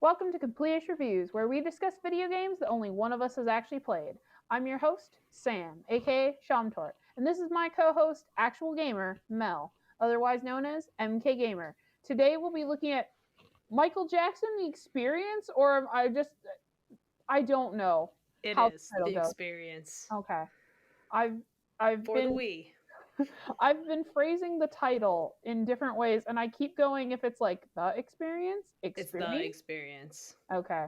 Welcome to Completish Reviews, where we discuss video games that only one of us has actually played. I'm your host, Sam, aka Shamtort, and this is my co-host, actual gamer, Mel, otherwise known as MK Gamer. Today we'll be looking at Michael Jackson, The Experience, or I don't know It how the is title the goes. experience Okay, I've I've for the been Wii. I've been phrasing the title in different ways, and I keep going if it's like the experience, It's the experience. experience. Okay.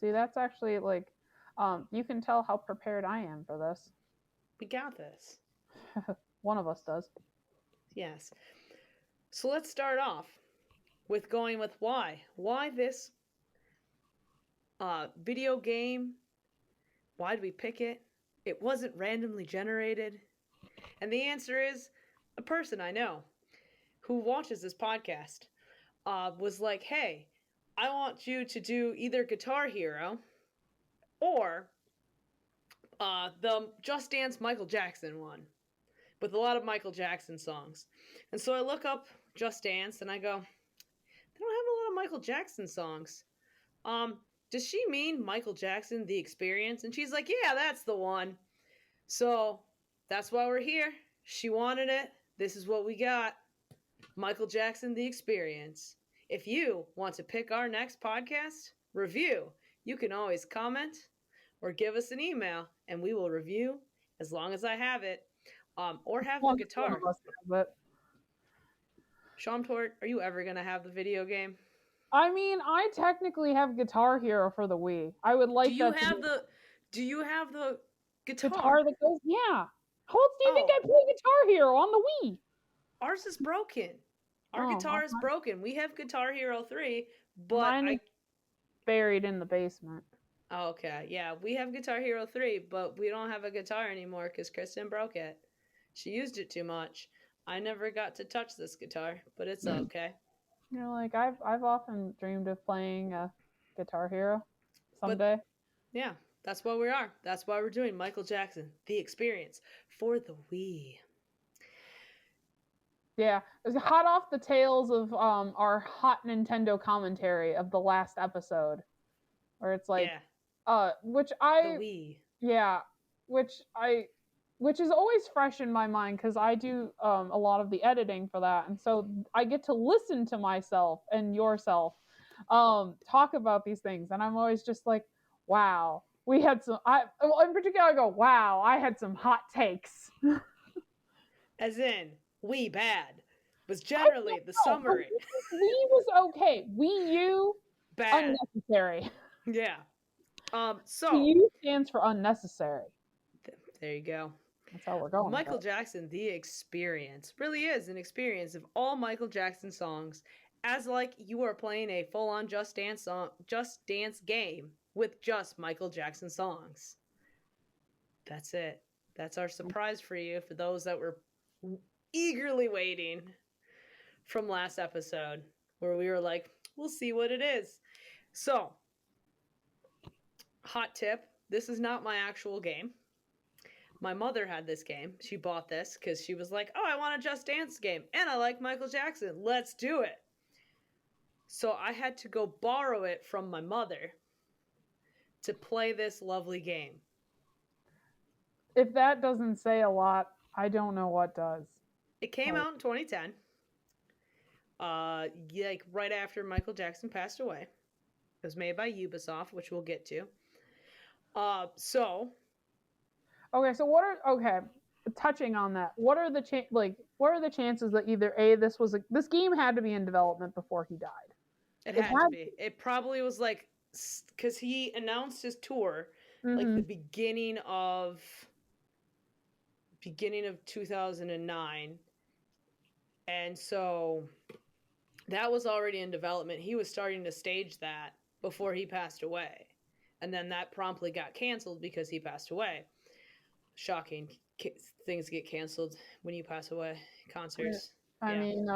See, that's actually like, you can tell how prepared I am for this. We got this. One of us does. Yes. So let's start off with going with why. Why this video game? Why did we pick it? It wasn't randomly generated. And the answer is a person I know who watches this podcast was like, hey, I want you to do either Guitar Hero or the Just Dance Michael Jackson one, with a lot of Michael Jackson songs. And so I look up Just Dance and I go, they don't have a lot of Michael Jackson songs. Um, does she mean Michael Jackson, The Experience? And she's like, yeah, that's the one. So that's why we're here. She wanted it. This is what we got. Michael Jackson, The Experience. If you want to pick our next podcast review, you can always comment or give us an email and we will review as long as I have it. Or have the One guitar. of us does, but Shamtort, are you ever gonna have the video game? I mean, I technically have Guitar Hero for the Wii. I would Do like you that to be have the Do you have the guitar guitar? that goes. Yeah. How else do you think Oh, I play Guitar Hero on the Wii? ours is broken. Our Oh, guitar is broken. We have Guitar Hero 3, but mine is I buried in the basement. oh, okay. Yeah, we have Guitar Hero 3, but we don't have a guitar anymore cuz Kristen broke it. She used it too much. I never got to touch this guitar, but it's okay. Like I've often dreamed of playing Guitar Hero But someday. yeah, that's what we are. That's why we're doing Michael Jackson, The Experience for the Wii. Yeah, it was hot off the tails of our hot Nintendo commentary of the last episode, where it's like, Yeah, which the I Wii. yeah, which I which is always fresh in my mind because I do a lot of the editing for that, and so I get to listen to myself and yourself talk about these things, and I'm always just like, wow, we had some. I well, in particular, I go, wow, I had some hot takes. As in, Wii bad was I generally don't the know. The summary. Wii was okay. Wii U Bad. unnecessary. Yeah. The So U stands for unnecessary. there you go. That's how we're going with Michael it. Jackson, The Experience, really is an experience of all Michael Jackson songs, as like you are playing a full-on Just Dance game with just Michael Jackson songs. That's it. That's our surprise for you, for those that were eagerly waiting from last episode, where we were like, we'll see what it is. So, hot tip, this is not my actual game. My mother had this game. She bought this because she was like, oh, I want a Just Dance game. And I like Michael Jackson. Let's do it. So I had to go borrow it from my mother to play this lovely game. If that doesn't say a lot, I don't know what does. It came Like, out in 2010, like right after Michael Jackson passed away. It was made by Ubisoft, which we'll get to. So okay, so touching on that, what are the chances that either this game had to be in development before he died? it It had to had. be. It probably was like, because he announced his tour like the Mm-hmm. beginning of 2009, and so that was already in development. He was starting to stage that before he passed away, and then that promptly got canceled because he passed away. Shocking. Things get canceled when you pass away. Concerts. I Yeah, mean,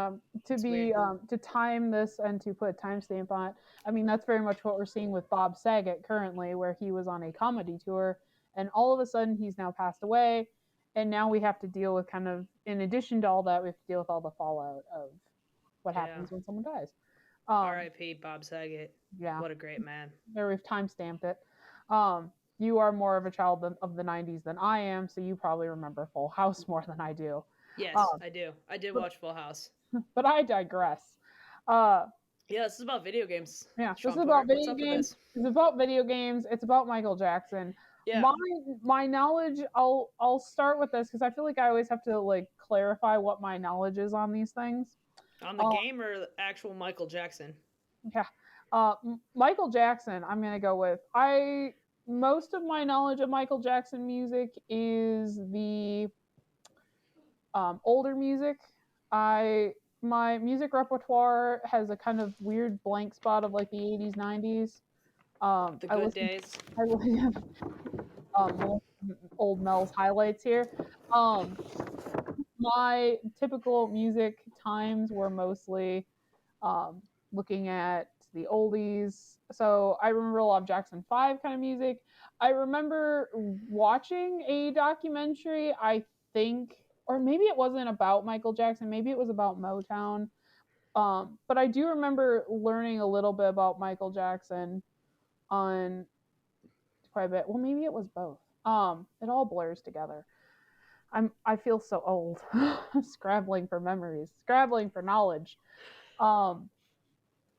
it's weird. to time this and to put a timestamp on it. I mean, that's very much what we're seeing with Bob Saget currently, where he was on a comedy tour, and all of a sudden he's now passed away, and now we have to deal with in addition to all that, we have to deal with all the fallout of what Yeah. happens when someone dies. Um, R.I.P. Bob Saget. yeah, What a great man. there we've time stamped it. You are more of a child of the '90s than I am, so you probably remember Full House more than I do. Yes, Um, I do. I did but, watch Full House. but I digress. Uh, Yeah, this is about video games. yeah, this Sean is about Tort, what's video up with games. this? It's about video games. It's about Michael Jackson. Yeah, My knowledge. I'll start with this because I feel like I always have to like clarify what my knowledge is on these things. on the Uh, game or the actual Michael Jackson? yeah, Michael Jackson. I'm gonna go with most of my knowledge of Michael Jackson music is the older music. I My music repertoire has a kind of weird blank spot of like the 80s, 90s. The I good listen, days. I listen old Mel's highlights here. Um, my typical music times were mostly um, looking at the oldies. So I remember a lot of Jackson 5 kind of music. I remember watching a documentary, I think, or maybe it wasn't about Michael Jackson, maybe it was about Motown. But I do remember learning a little bit about Michael Jackson on quite a bit. Well, maybe it was both. It all blurs together. I feel so old, scrabbling for memories, scrabbling for knowledge. Um,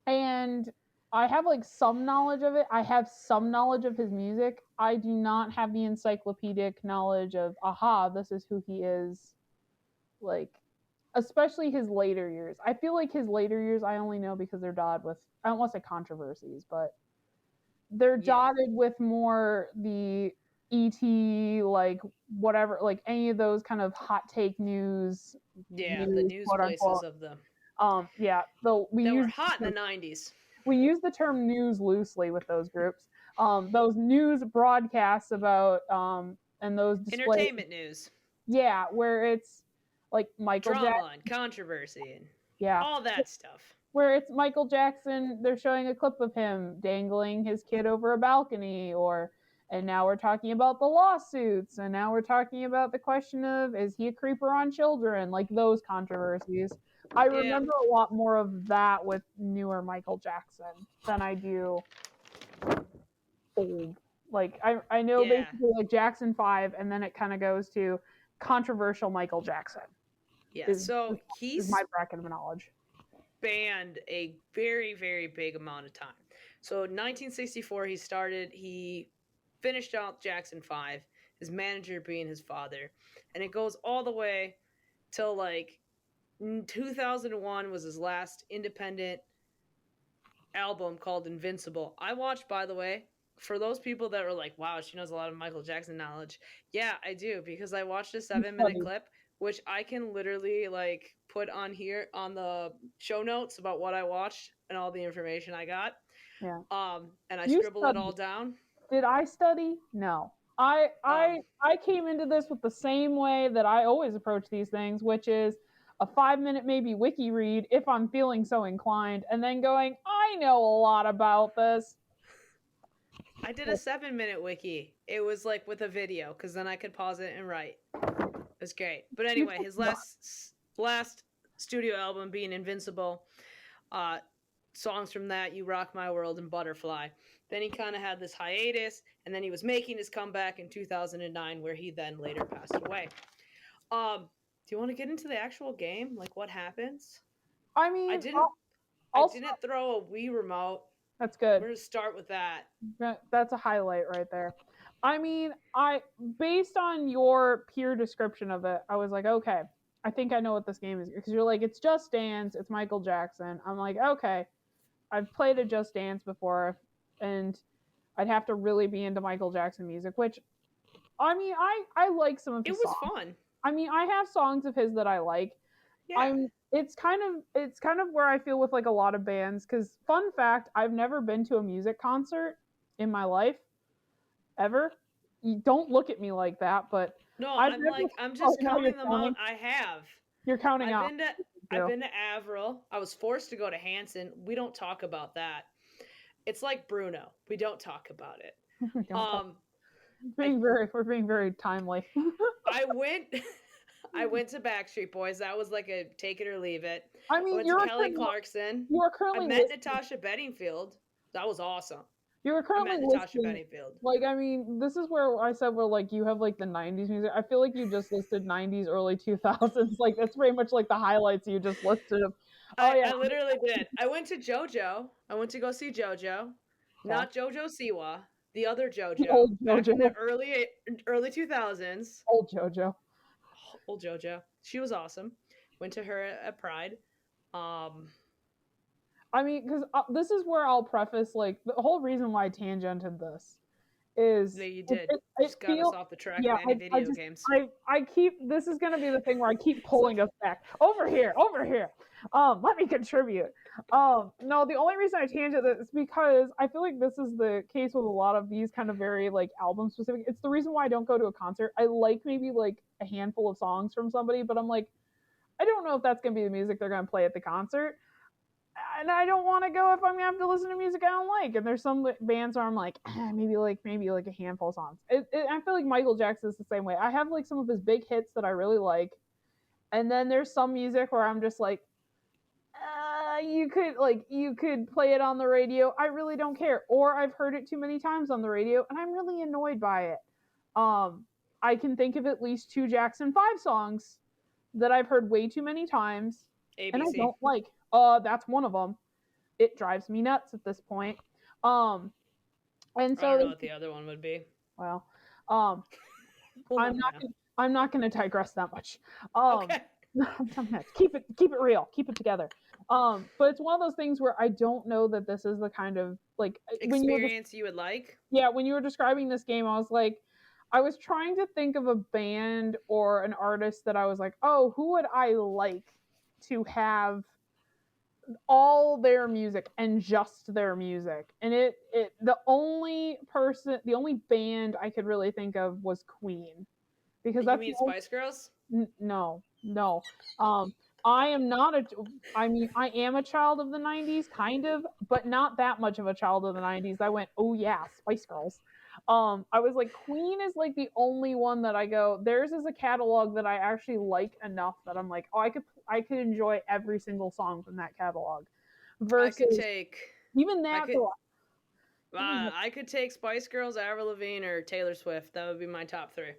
and I have like some knowledge of it. I have some knowledge of his music. I do not have the encyclopedic knowledge of aha, this is who he is. Like, especially his later years. I feel like his later years I only know because they're dotted with, I don't want to say controversies, but they're Yeah. dotted with more the ET, like whatever, like any of those kind of hot take Yeah, the news, news quote places unquote. of them Yeah, the that were hot in the 90s. we use the term news loosely with those groups. Those news broadcasts about and those displays, Entertainment news, yeah, where it's like Michael Jackson, drama, and controversy, and yeah, all that stuff. where it's Michael Jackson. They're showing a clip of him dangling his kid over a balcony, or and now we're talking about the lawsuits, and now we're talking about the question of is he a creeper on children, like those controversies. I Yeah. remember a lot more of that with newer Michael Jackson than I do old. Like I know Yeah. basically like Jackson 5 and then it kind of goes to controversial Michael Jackson Yeah. is So is he's my bracket of knowledge. spanned a very, very big amount of time. So 1964, he finished out Jackson 5, his manager being his father. And it goes all the way till like 2001 was his last independent album called Invincible. I watched, by the way, for those people that were like, wow, she knows a lot of Michael Jackson knowledge. Yeah, I do, because I watched a 7 minute Study. clip, which I can literally like put on here on the show notes about what I watched and all the information I got. Yeah. And I You scribbled it studied. all down. Did I study? No. I Um, I I came into this with the same way that I always approach these things, which is a 5 minute maybe wiki read if I'm feeling so inclined, and then going, I know a lot about this. I did a 7 minute wiki. It was like with a video, because then I could pause it and write. It was great. But You anyway, his told last studio album being Invincible, uh, songs from that, You Rock My World and Butterfly. Then he kind of had this hiatus, and then he was making his comeback in 2009, where he then later passed away. Do you want to get into the actual game? Like what happens? I I mean, didn't I also didn't throw a Wii remote. that's good. We're gonna start with that. That's a highlight right there. I mean, I based on your peer description of it, I was like, okay, I think I know what this game is because you're like, it's Just Dance, it's Michael Jackson. I'm like, okay, I've played a Just Dance before, and I'd have to really be into Michael Jackson music, which I mean, I like some of It his was songs. fun. I mean, I have songs of his that I like. Yeah. I'm it's kind of where I feel with like a lot of bands cuz fun fact, I've never been to a music concert in my life ever. You don't look at me like that, but No, I've I'm never like I'm oh, just now you're counting them out. counting. I have. You're counting I've out been to I've too. been to Avril. I was forced to go to Hanson. We don't talk about that. It's like Bruno. We don't talk about it. We don't talk. Um I We're being very timely. I went I went to Backstreet Boys. That was like a take it or leave it. I I mean, went to Kelly Clarkson. you are I currently met listed. Natasha Bedingfield. That was awesome. You were I currently met Natasha listing. Bedingfield. Like, I mean, this is where I said where like you have like the '90s music. I feel like you just listed '90s, early 2000s. Like that's pretty much like the highlights you just listed. Of, oh yeah, I literally did. I went to JoJo. I went to go see JoJo. okay. Not JoJo Siwa, the other The JoJo. old Back in the JoJo, early 2000s. old JoJo. Old JoJo. She was awesome. Went to her at Pride. Um, I mean, because this is where I'll preface like the whole reason why I tangented this is yeah, you did. it Just got us feels off the track yeah of any video games. I keep this is gonna be the thing where I keep pulling us back over here. Let me contribute. No, the only reason I tangent this is because I feel like this is the case with a lot of these kind of very like album specific. It's the reason why I don't go to a concert. I like maybe like a handful of songs from somebody, but I'm like I don't know if that's gonna be the music they're gonna play at the concert, and I don't want to go if I'm gonna have to listen to music I don't like. And there's some bands where I'm like, maybe like a handful of songs. I feel like Michael Jackson is the same way. I have like some of his big hits that I really like, and then there's some music where I'm just like, you could play it on the radio. I really don't care, or I've heard it too many times on the radio, and I'm really annoyed by it. I can think of at least 2 Jackson 5 songs that I've heard way too many times, and I ABC. don't like. That's one of them. It drives me nuts at this point. Um, and I don't know so what the other one would be. well, um, We'll I'm never not know. I'm not going to digress that much. Um, Okay. keep it real, keep it together. But it's one of those things where I don't know that this is the kind of like when you were just Experience you would like? yeah when you were describing this game, I was like. I was trying to think of a band or an artist that I was like, oh, who would I like to have all their music and just their music. And the only band I could really think of was Queen, because You that's the mean only, Spice Girls? no. um I am not a I mean I am a child of the 90s kind of, but not that much of a child of the 90s. I went, oh yeah, Spice Girls. I was like, Queen is like the only one that I go, theirs is a catalog that I actually like enough that I'm like, oh, I could enjoy every single song from that catalog. I could Versus take. even I that could. though, even I could take Spice Girls, Avril Lavigne, or Taylor Swift. That would be my top three.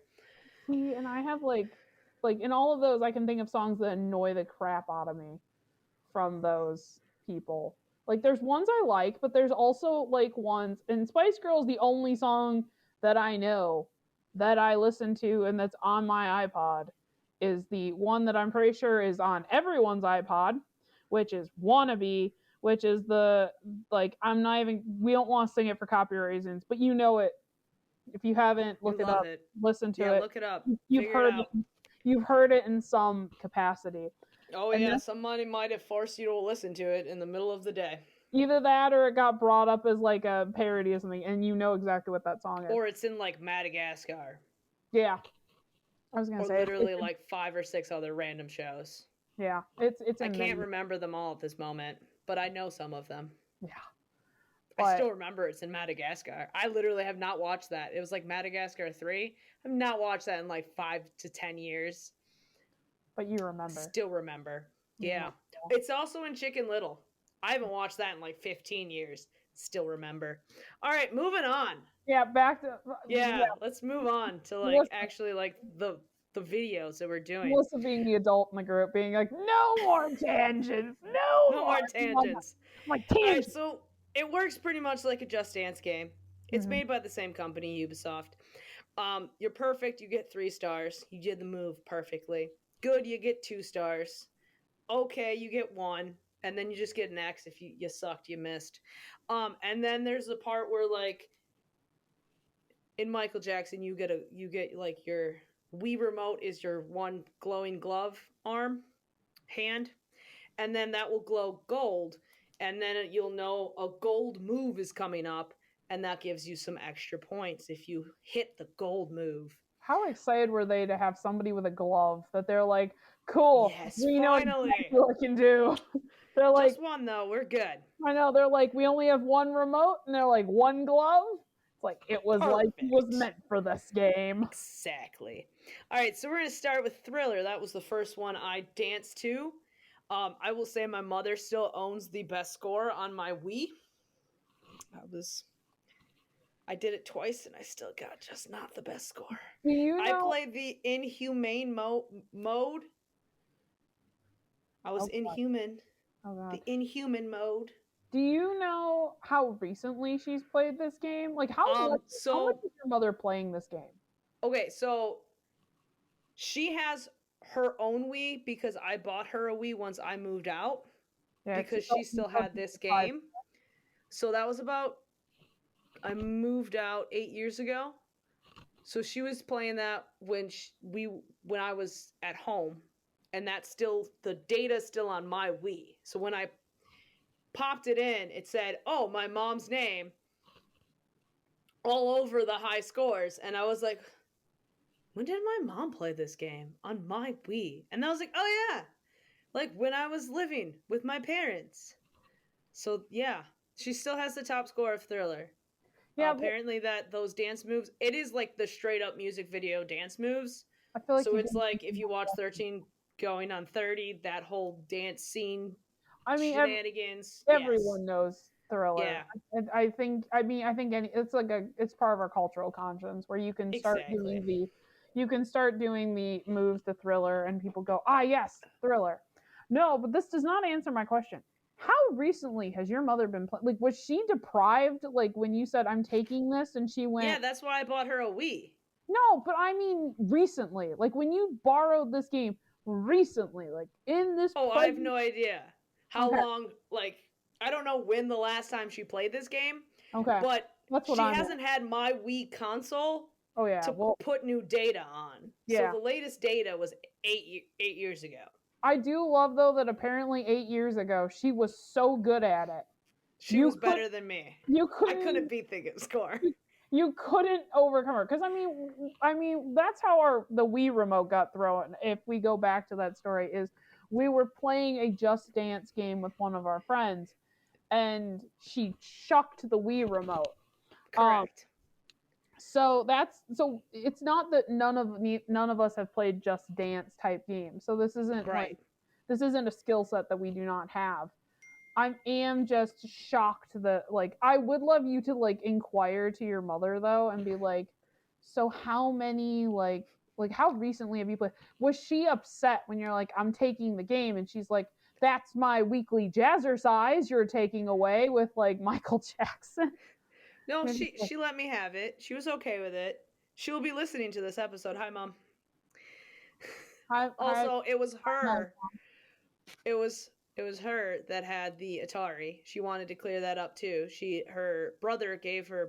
see, and I have like in all of those I can think of songs that annoy the crap out of me from those people. Like there's ones I like, but there's also like ones, and Spice Girls the only song that I know that I listen to and that's on my iPod is the one that I'm pretty sure is on everyone's iPod, which is Wannabe, which is the like I'm not even we don't want to sing it for copyright reasons, but you know it. If you haven't, You look it love up, it. listen to Yeah, it. look it up. You've Figure it heard out. you've heard it in some capacity. Oh And yeah, then somebody might have forced you to listen to it in the middle of the day. either that or it got brought up as like a parody or something, and you know exactly what that song is. Or it's in like Madagascar. Yeah, I was gonna Or say literally like 5 or 6 other random shows. yeah, it's I in can't many. remember them all at this moment, but I know some of them. Yeah, I but still remember it's in Madagascar. I literally have not watched that. It was like Madagascar 3. I've not watched that in like 5 to 10 years. you remember. Still remember. Yeah. Yeah. It's also in Chicken Little. I haven't watched that in like 15 years. Still remember. All right, moving on. Yeah, back to Yeah, let's move on to like Melissa, actually like the videos that we're doing. Melissa being the adult in the group, being like, no more tangents, no No more. more tangents. I'm like All right, tangents. so it works pretty much like a Just Dance game. It's made by the same company, Ubisoft. You're perfect, you get 3 stars. You did the move perfectly. Good, you get 2 stars. Okay, you get 1, and then you just get an X if you sucked, you missed. And then there's the part where like in Michael Jackson, you get like your Wii remote is your one glowing glove hand, and then that will glow gold, and then you'll know a gold move is coming up, and that gives you some extra points if you hit the gold move. How excited were they to have somebody with a glove that they're like, cool, Yes, we know finally. exactly what I can do. They're like, Just one though, we're good. I know, they're like, we only have one remote, and they're like, one glove? It's like it was Perfect. meant for this game. Exactly. All right, so we're going to start with Thriller. That was the first one I danced to. I will say my mother still owns the best score on my Wii. I did it twice and I still got just not the best score. Do you I know? played the inhumane mode. I was Oh god. inhuman. Oh god. The inhuman mode. Do you know how recently she's played this game? Like how much So is your mother playing this game? okay, so she has her own Wii because I bought her a Wii once I moved out Yeah, because oh, she still had this game. So that was about I moved out 8 years ago. So she was playing that when I was at home, and that's still the data's still on my Wii. So when I popped it in, it said, "Oh, my mom's name," all over the high scores, and I was like, "When did my mom play this game on my Wii?" And I was like, "Oh yeah, like when I was living with my parents." So yeah, she still has the top score of Thriller. Yeah, but Apparently, that those dance moves, it is like the straight up music video dance moves. I feel like So you it's didn't. like if you watch 13 going on 30, that whole dance scene I mean, shenanigans. Yes. everyone knows Thriller. Yeah, I think. I mean, I think it's like it's part of our cultural conscience where exactly. you can start doing the moves to Thriller, and people go, ah, yes, Thriller. No, but this does not answer my question. How recently has your mother been playing? Like, was she deprived? Like when you said I'm taking this, and she Yeah, went, that's why I bought her a Wii. no, but I mean recently. Like when you borrowed this game recently, like in this Oh, I have present. no idea how Okay, long, like, I don't know when the last time she played this game, okay, but that's what she I'm at. hasn't had my Wii console Oh yeah, to well, put new data on. So yeah. the latest data was 8 years ago. I do love though that apparently 8 years ago she was so good at it. She You was could better than me. you I couldn't couldn't beat the score. you couldn't overcome her because I mean that's how the Wii remote got thrown. If we go back to that story, is we were playing a Just Dance game with one of our friends, and she chucked the Wii remote. Um, Correct. so it's not that none of us have played Just Dance type games. So Right. this isn't a skill set that we do not have. I am just shocked that like I would love you to like inquire to your mother though and be like, so how many like how recently have you played? Was she upset when you're like, I'm taking the game, and she's like, that's my weekly jazzercise you're taking away with like Michael Jackson? No, she let me have it. She was okay with it. She'll be listening to this episode. Hi, mom. Hi, Also, it was no. her. It was her that had the Atari. She wanted to clear that up too. Her brother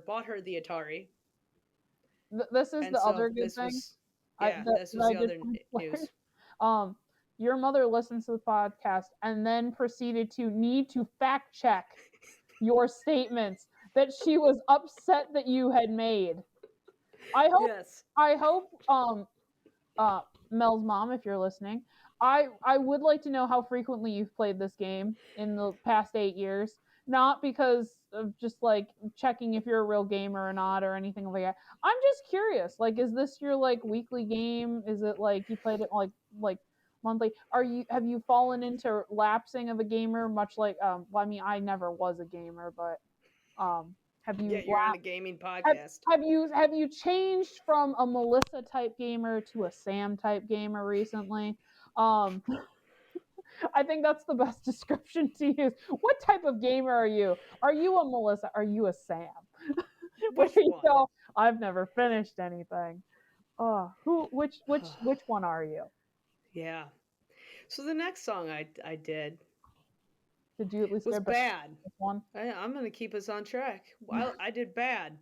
bought her the Atari, This is and the so other good this thing. was yeah, this That was I the just other learned. news. Um, your mother listens to the podcast and then proceeded to need to fact check your statements that she was upset that you had made. I hope Yes. I hope uh Mel's mom, if you're listening, I would like to know how frequently you've played this game in the past 8 years. Not because of just like checking if you're a real gamer or not or anything like that. I'm just curious. Like, is this your like weekly game? Is it like you played it like monthly? Have you fallen into lapsing of a gamer? Much like well, I mean, I never was a gamer, but have Yeah, you you're on a gaming have, podcast. have you changed from a Melissa type gamer to a Sam type gamer recently? Um, I think that's the best description to use. What type of gamer are you? Are you a Melissa? Are you a Sam? Where Which you one? go, I've never finished anything. Which one are you? Yeah. So the next song I did Did you at least was get better bad. this one? I'm gonna keep us on track. I did bad.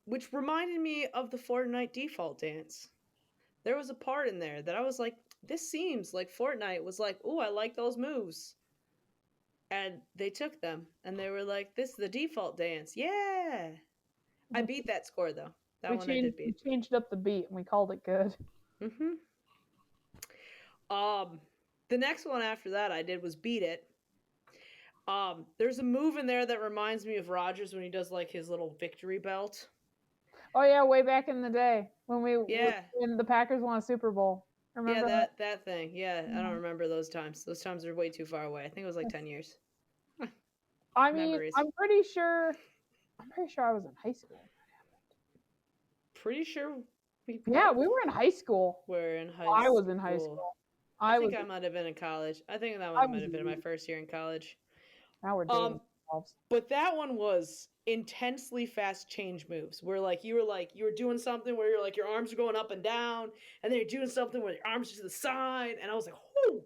Which reminded me of the Fortnite default dance. There was a part in there that I was like, this seems like Fortnite was like, oh, I like those moves. And they took them and they were like, this is the default dance. Yeah. I beat that score though. That one I did We beat. changed up the beat and we called it good. Mm-hmm. Um, the next one after that I did was Beat It. There's a move in there that reminds me of Rogers when he does like his little victory belt. Oh yeah, way back in the day Yeah, when the Packers won a Super Bowl. yeah, Remember that? that thing. Yeah, I don't Yeah. remember those times. Those times are way too far away. I think it was like 10 years. I mean, Memories. I'm pretty sure I was in high school. Pretty sure we Yeah, both we were in high school. were in high I was in high school. school. I I think was I might have been in college. I think that I one might was have been my first year in college. now we're dating Um, ourselves. but that one was intensely fast change moves where like you were doing something where you're like your arms are going up and down, and then you're doing something where your arms are to the side, and I was like, whoo!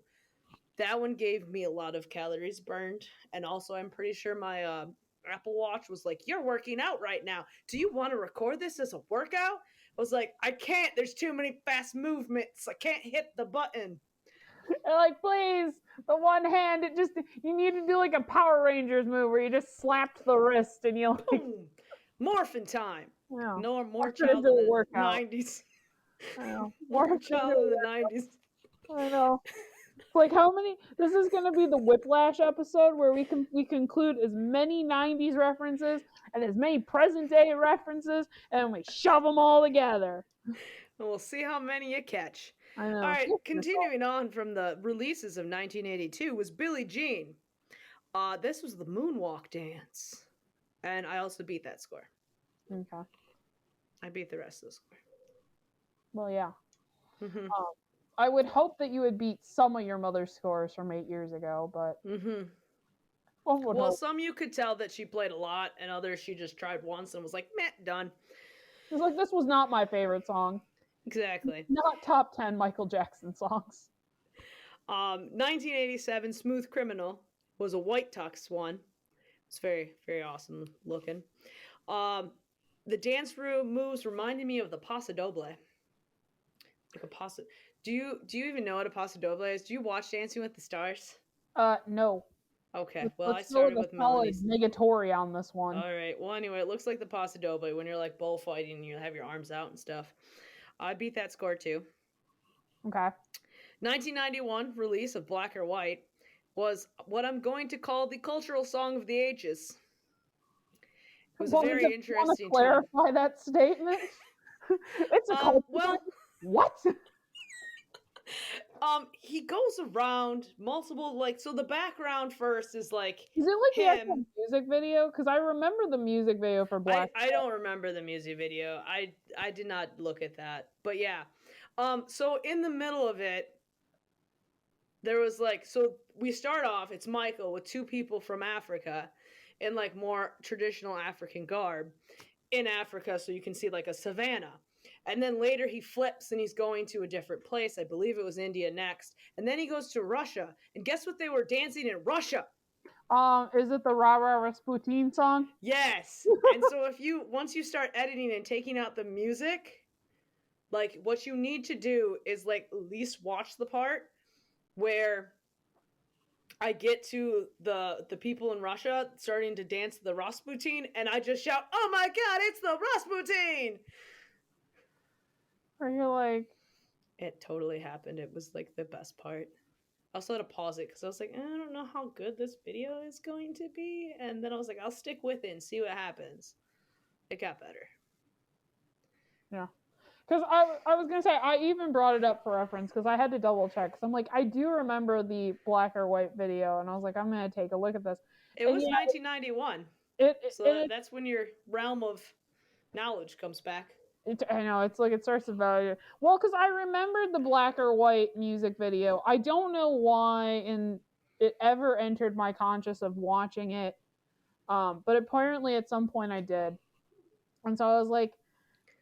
That one gave me a lot of calories burned, and also I'm pretty sure my Apple Watch was like, "You're working out right now. Do you want to record this as a workout?" I was like, "I can't. There's too many fast movements. I can't hit the button." They're like, please, the one hand, you need to do like a Power Rangers move where you just slapped the wrist and you like, Boom, morphin time. yeah, No more morph it child into in a the workout. '90s. I know, morph More it into child a in the workout. '90s. I know. It's like how many? This is gonna be the Whiplash episode where we conclude as many '90s references and as many present day references, and we shove them all together. And we'll see how many you catch. I All know. right, continuing on from the releases of 1982 was Billie Jean. This was the Moonwalk Dance. And I also beat that score. Okay. I beat the rest of the score. Well, yeah. Mm-hmm. I would hope that you would beat some of your mother's scores from 8 years ago, but Mm-hmm. one would Well, hope. some you could tell that she played a lot, and others she just tried once and was like, meh, done. It's like this was not my favorite song. Exactly. Not top 10 Michael Jackson songs. 1987 Smooth Criminal was a white tux one. It's very, very awesome looking. Um, the dance room moves reminded me of the Paso Doble. Like a paso. Do you even know what a Paso Doble is? Do you watch Dancing with the Stars? No. Okay, well I Let's go with started a with solid Melanie's. negatory on this one. All right. Well, anyway, it looks like the Paso Doble when you're like bullfighting and you have your arms out and stuff. I beat that score too. Okay. 1991 release of Black or White was what I'm going to call the cultural song of the ages. It was a Want very to interesting time. clarify that statement? It's a culture. Well, What? he goes around multiple like so the background first is like Is it like the actual him. music video? Because I remember the music video for Black. I don't remember the music video. I did not look at that. But yeah. So in the middle of it, there was like so we start off, it's Michael with two people from Africa in like more traditional African garb in Africa, so you can see like a savannah. And then later he flips and he's going to a different place. I believe it was India next. And then he goes to Russia. And guess what they were dancing in Russia? Is it the Ra Ra Rasputin song? Yes. And so if you once you start editing and taking out the music, like what you need to do is like at least watch the part where I get to the people in Russia starting to dance the Rasputin, and I just shout, "Oh my god, it's the Rasputin!" Or you're like, It totally happened. It was like the best part. I also had to pause it because I was like, I don't know how good this video is going to be, and then I was like, I'll stick with it and see what happens. It got better. yeah. Because I was going to say, I even brought it up for reference because I had to double check. Because I'm like, I do remember the black or white video, and I was like, I'm going to take a look at this. It And was yeah, 1991, so that's when your realm of knowledge comes back. I know, it's like it starts to value. Well, because I remembered the black or white music video. I don't know why it ever entered my conscious of watching it. But apparently at some point I did. And so I was like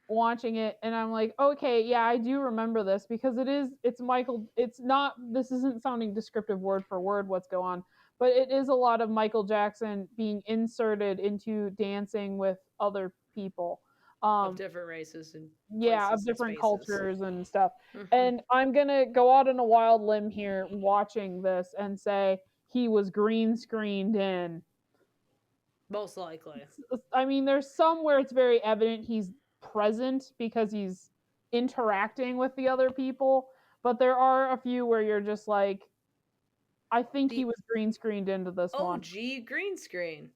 watching it and I'm like, okay, yeah, I do remember this because it's Michael, this isn't sounding descriptive word for word what's going on, but it is a lot of Michael Jackson being inserted into dancing with other people. Of different races and Yeah, of places and different spaces. cultures and stuff. Mm-hmm. And I'm gonna go out on a wild limb here watching this and say he was green screened in. Most likely. I mean, there's some where it's very evident he's present because he's interacting with the other people, but there are a few where you're just like, I think he was green screened into this one. OG green screen.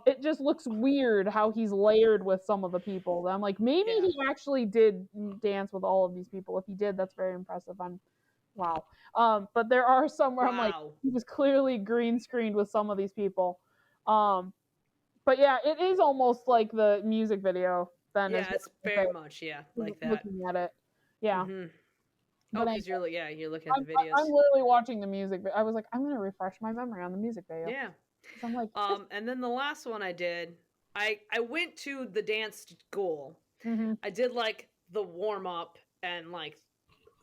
It just looks weird how he's layered with some of the people. I'm like, maybe Yeah. he actually did dance with all of these people. If he did, that's very impressive. Wow. But there are some where I'm like, Wow. he was clearly green screened with some of these people. But yeah, it is almost like the music video. Then is Yeah, what it's I'm very much like that. looking at it. Yeah. Mm-hmm. Oh, But anyway, because you're looking at I'm the videos. I'm literally watching the music. I was like, I'm gonna refresh my memory on the music video. Yeah. I'm like, And then the last one I did, I went to the dance school. mm-hmm. I did like the warm up and like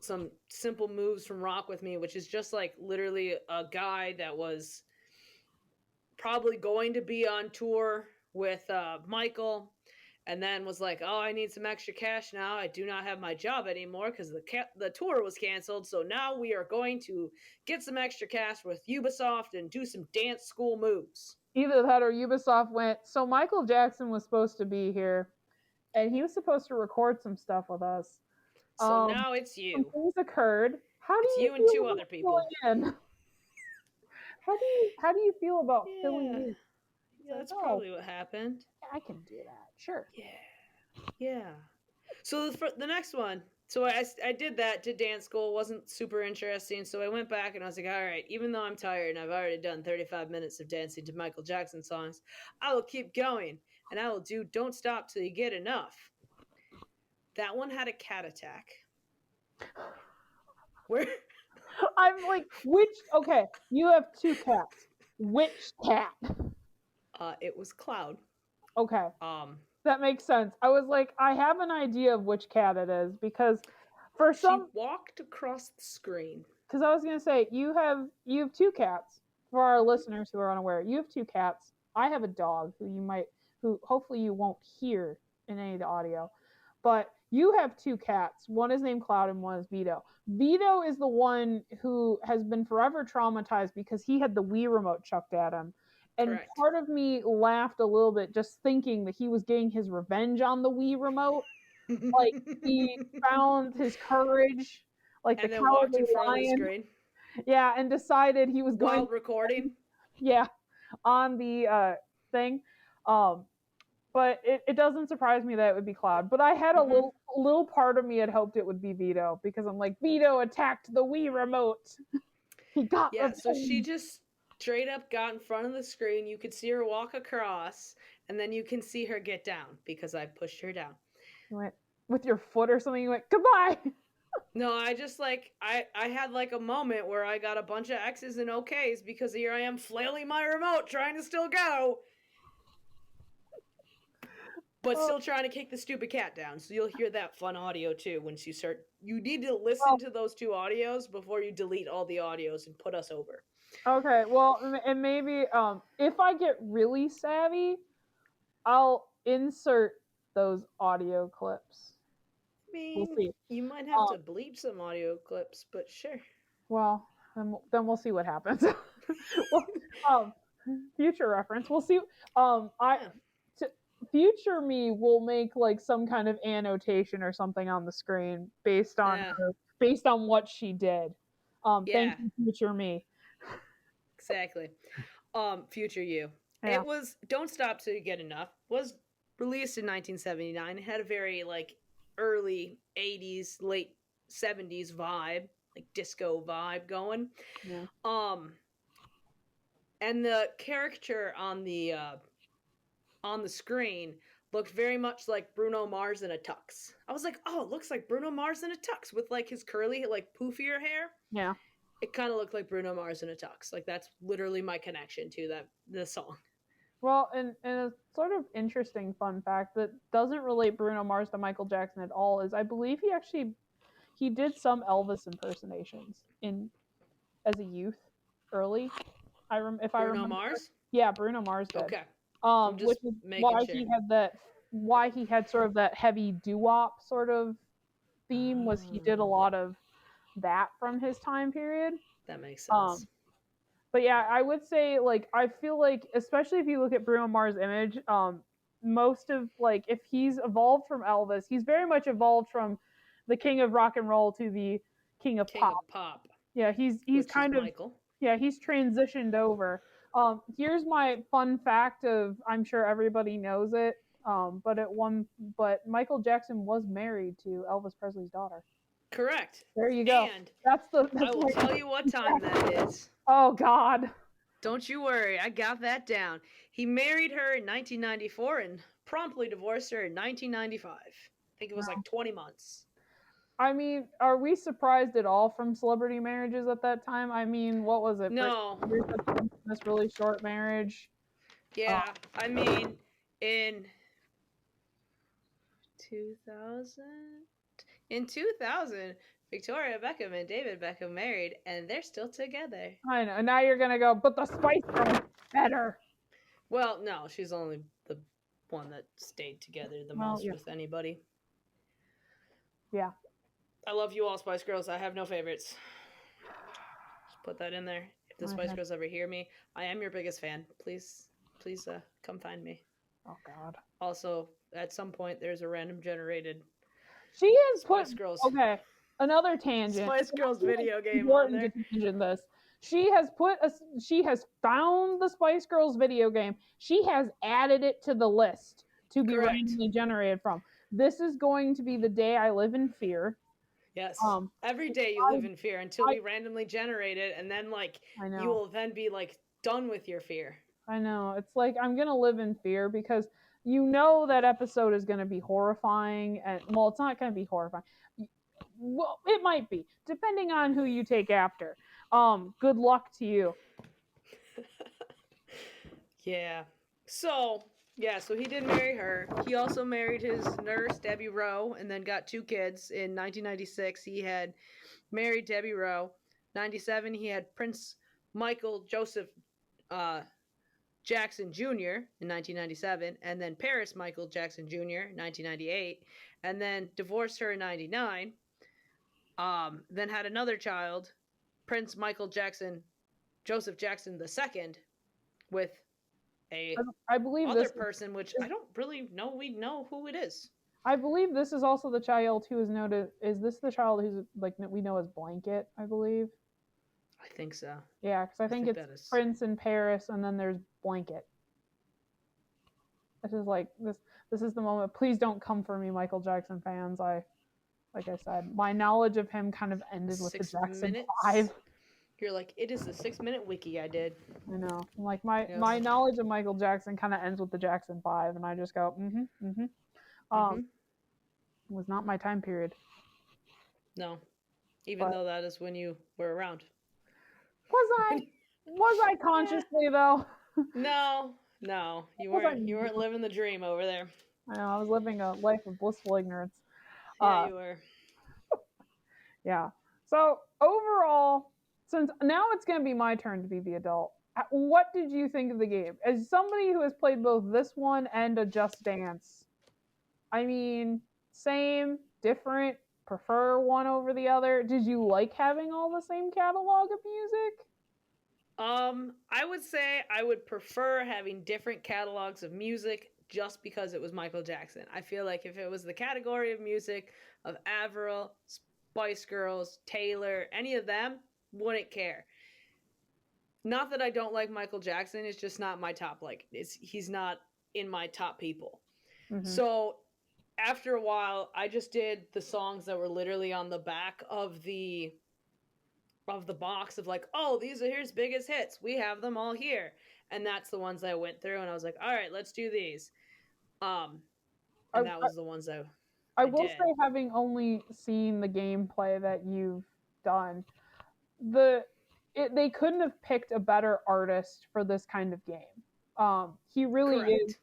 some simple moves from Rock With Me, which is just like literally a guy that was probably going to be on tour with Michael, and then was like, "Oh, I need some extra cash now. I do not have my job anymore because the tour was canceled. So now we are going to get some extra cash with Ubisoft and do some dance school moves." Either that or Ubisoft went. So Michael Jackson was supposed to be here, and he was supposed to record some stuff with us. So now it's Some you. things occurred. How do It's you you and feel two about other people. filling in? How do you feel about filling Yeah, in? It's yeah, like, that's oh, probably what happened. I can do that. Sure. Yeah, yeah. So the next one, so I did that, did dance school, wasn't super interesting. So I went back and I was like, all right, even though I'm tired and I've already done 35 minutes of dancing to Michael Jackson songs, I will keep going and I will do Don't Stop Till You Get Enough. That one had a cat attack. Where? I'm like, okay, you have two cats. Which cat? It was Cloud. Okay. Um, That makes sense. I was like, I have an idea of which cat it is because for she some walked across the screen. because I was gonna say you have two cats. For our listeners who are unaware, you have two cats. I have a dog who hopefully you won't hear in any of the audio, but you have two cats. One is named Cloud and one is Vito. Vito is the one who has been forever traumatized because he had the Wii remote chucked at him. And Correct. part of me laughed a little bit just thinking that he was getting his revenge on the Wii remote. Like he found his courage, like the And then walked cowardly in front of the lion, screen yeah, and decided he was going, while recording. yeah, on the thing. Um, but it doesn't surprise me that it would be Cloud. But I had a Mm-hmm. little part of me had hoped it would be Vito because I'm like, Vito attacked the Wii remote. He got Yeah, so she revenge. just straight up got in front of the screen. You could see her walk across, and then you can see her get down because I pushed her down. You went with your foot or something. You went goodbye. No, I just like I had like a moment where I got a bunch of X's and OKs because here I am flailing my remote trying to still go. But still trying to kick the stupid cat down. So you'll hear that fun audio too once you start. You need to listen to those two audios before you delete all the audios and put us over. Okay, well, and maybe if I get really savvy, I'll insert those audio clips. I We'll mean, see. you might have to bleep some audio clips, but sure. Well, then we'll see what happens. Well, future reference. We'll see. I Yeah. t- future me will make like some kind of annotation or something on the screen based on Yeah. based on what she did. Thank Yeah. you, future me. Exactly. Future You. Yeah. It was Don't Stop Till You Get Enough. Was released in 1979. It had a very like early 80s, late 70s vibe, like disco vibe going. Yeah. And the caricature on the screen looked very much like Bruno Mars in a tux. I was like, "Oh, it looks like Bruno Mars in a tux with like his curly like poofier hair." Yeah. It kind of looked like Bruno Mars in a tux. Like that's literally my connection to the song. Well, and a sort of interesting fun fact that doesn't relate Bruno Mars to Michael Jackson at all is I believe he did some Elvis impersonations in as a youth early. If I Bruno remember, Mars? yeah, Bruno Mars did. Okay. I'm just Which is making sure. why he had sort of that heavy doo-wop sort of theme was he did a Oh, lot of that from his time period. that makes Um, sense. but yeah, I would say like I feel like especially if you look at Bruno Mars' image, most of like if he's evolved from Elvis, he's very much evolved from the king of rock and roll to the king of King pop. of Pop, Yeah, he's which is kind of Michael. Yeah, he's transitioned over. Here's my fun fact of I'm sure everybody knows it. But Michael Jackson was married to Elvis Presley's daughter. Correct. There you go. And I That's will my tell you what time that is. Oh God. Don't you worry, I got that down. He married her in 1994 and promptly divorced her in 1995. I think it was like 20 months. I mean, are we surprised at all from celebrity marriages at that time? I mean, what was it? No. This really short marriage. Yeah, I mean, in 2000, in 2000, Victoria Beckham and David Beckham married, and they're still together. I know. Now you're gonna go, but the Spice Girls better. Well, no, she's only the one that stayed together the most with anybody. Yeah. I love you all, Spice Girls. I have no favorites. Just put that in there. If the Spice Girls ever hear me, I am your biggest fan. Please, come find me. Oh God. Also, at some point, there's a random generated She has Spice Girls. Okay, another tangent. Spice Girls video game on there. To tangent this. She has found the Spice Girls video game. She has added it to the list to be randomly generated from. This is going to be the day I live in fear. Yes. Every day you live in fear until we randomly generate it, and then you will then be done with your fear. I know. It's like I'm gonna live in fear because you know that episode is gonna be horrifying, and well, it's not gonna be horrifying. Well, it might be, depending on who you take after. Good luck to you. Yeah. So he did marry her. He also married his nurse, Debbie Rowe, and then got 2 kids. In 1996, he had married Debbie Rowe. 97, he had Prince Michael Joseph Jackson Jr. in 1997, and then Paris Michael Jackson Jr. 1998, and then divorced her in 99. Then had another child, Prince Michael Joseph Jackson II, with I believe other person, which I don't really know. We know who it is. I believe this is also the child who is noted. Is this the child who's we know as Blanket? I believe. I think so. Yeah, because I think it's Prince and Paris, and then there's Blanket. This is This is the moment. Please don't come for me, Michael Jackson fans. Like I said, my knowledge of him kind of ended with the Jackson 5. You're like, it is the 6-minute wiki I did. I know. My knowledge of Michael Jackson kind of ends with the Jackson 5, and I just go, It was not my time period. No. Even though that is when you were around. Was I consciously though? No. You weren't living the dream over there. I know, I was living a life of blissful ignorance. Yeah, you were. Yeah. So overall, since now it's going to be my turn to be the adult, what did you think of the game? As somebody who has played both this one and a Just Dance, I mean, same, different, prefer one over the other. Did you like having all the same catalog of music? I would say I would prefer having different catalogs of music just because it was Michael Jackson. I feel like if it was the category of music of Avril, Spice Girls, Taylor, any of them, wouldn't care. Not that I don't like Michael Jackson, it's just not my top, he's not in my top people. Mm-hmm. So after a while, I just did the songs that were literally on the back of the box of oh, these are his biggest hits. We have them all here. And that's the ones that I went through, and I was like, all right, let's do these. And that was the ones I will say, having only seen the gameplay that you've done, they couldn't have picked a better artist for this kind of game. He really is.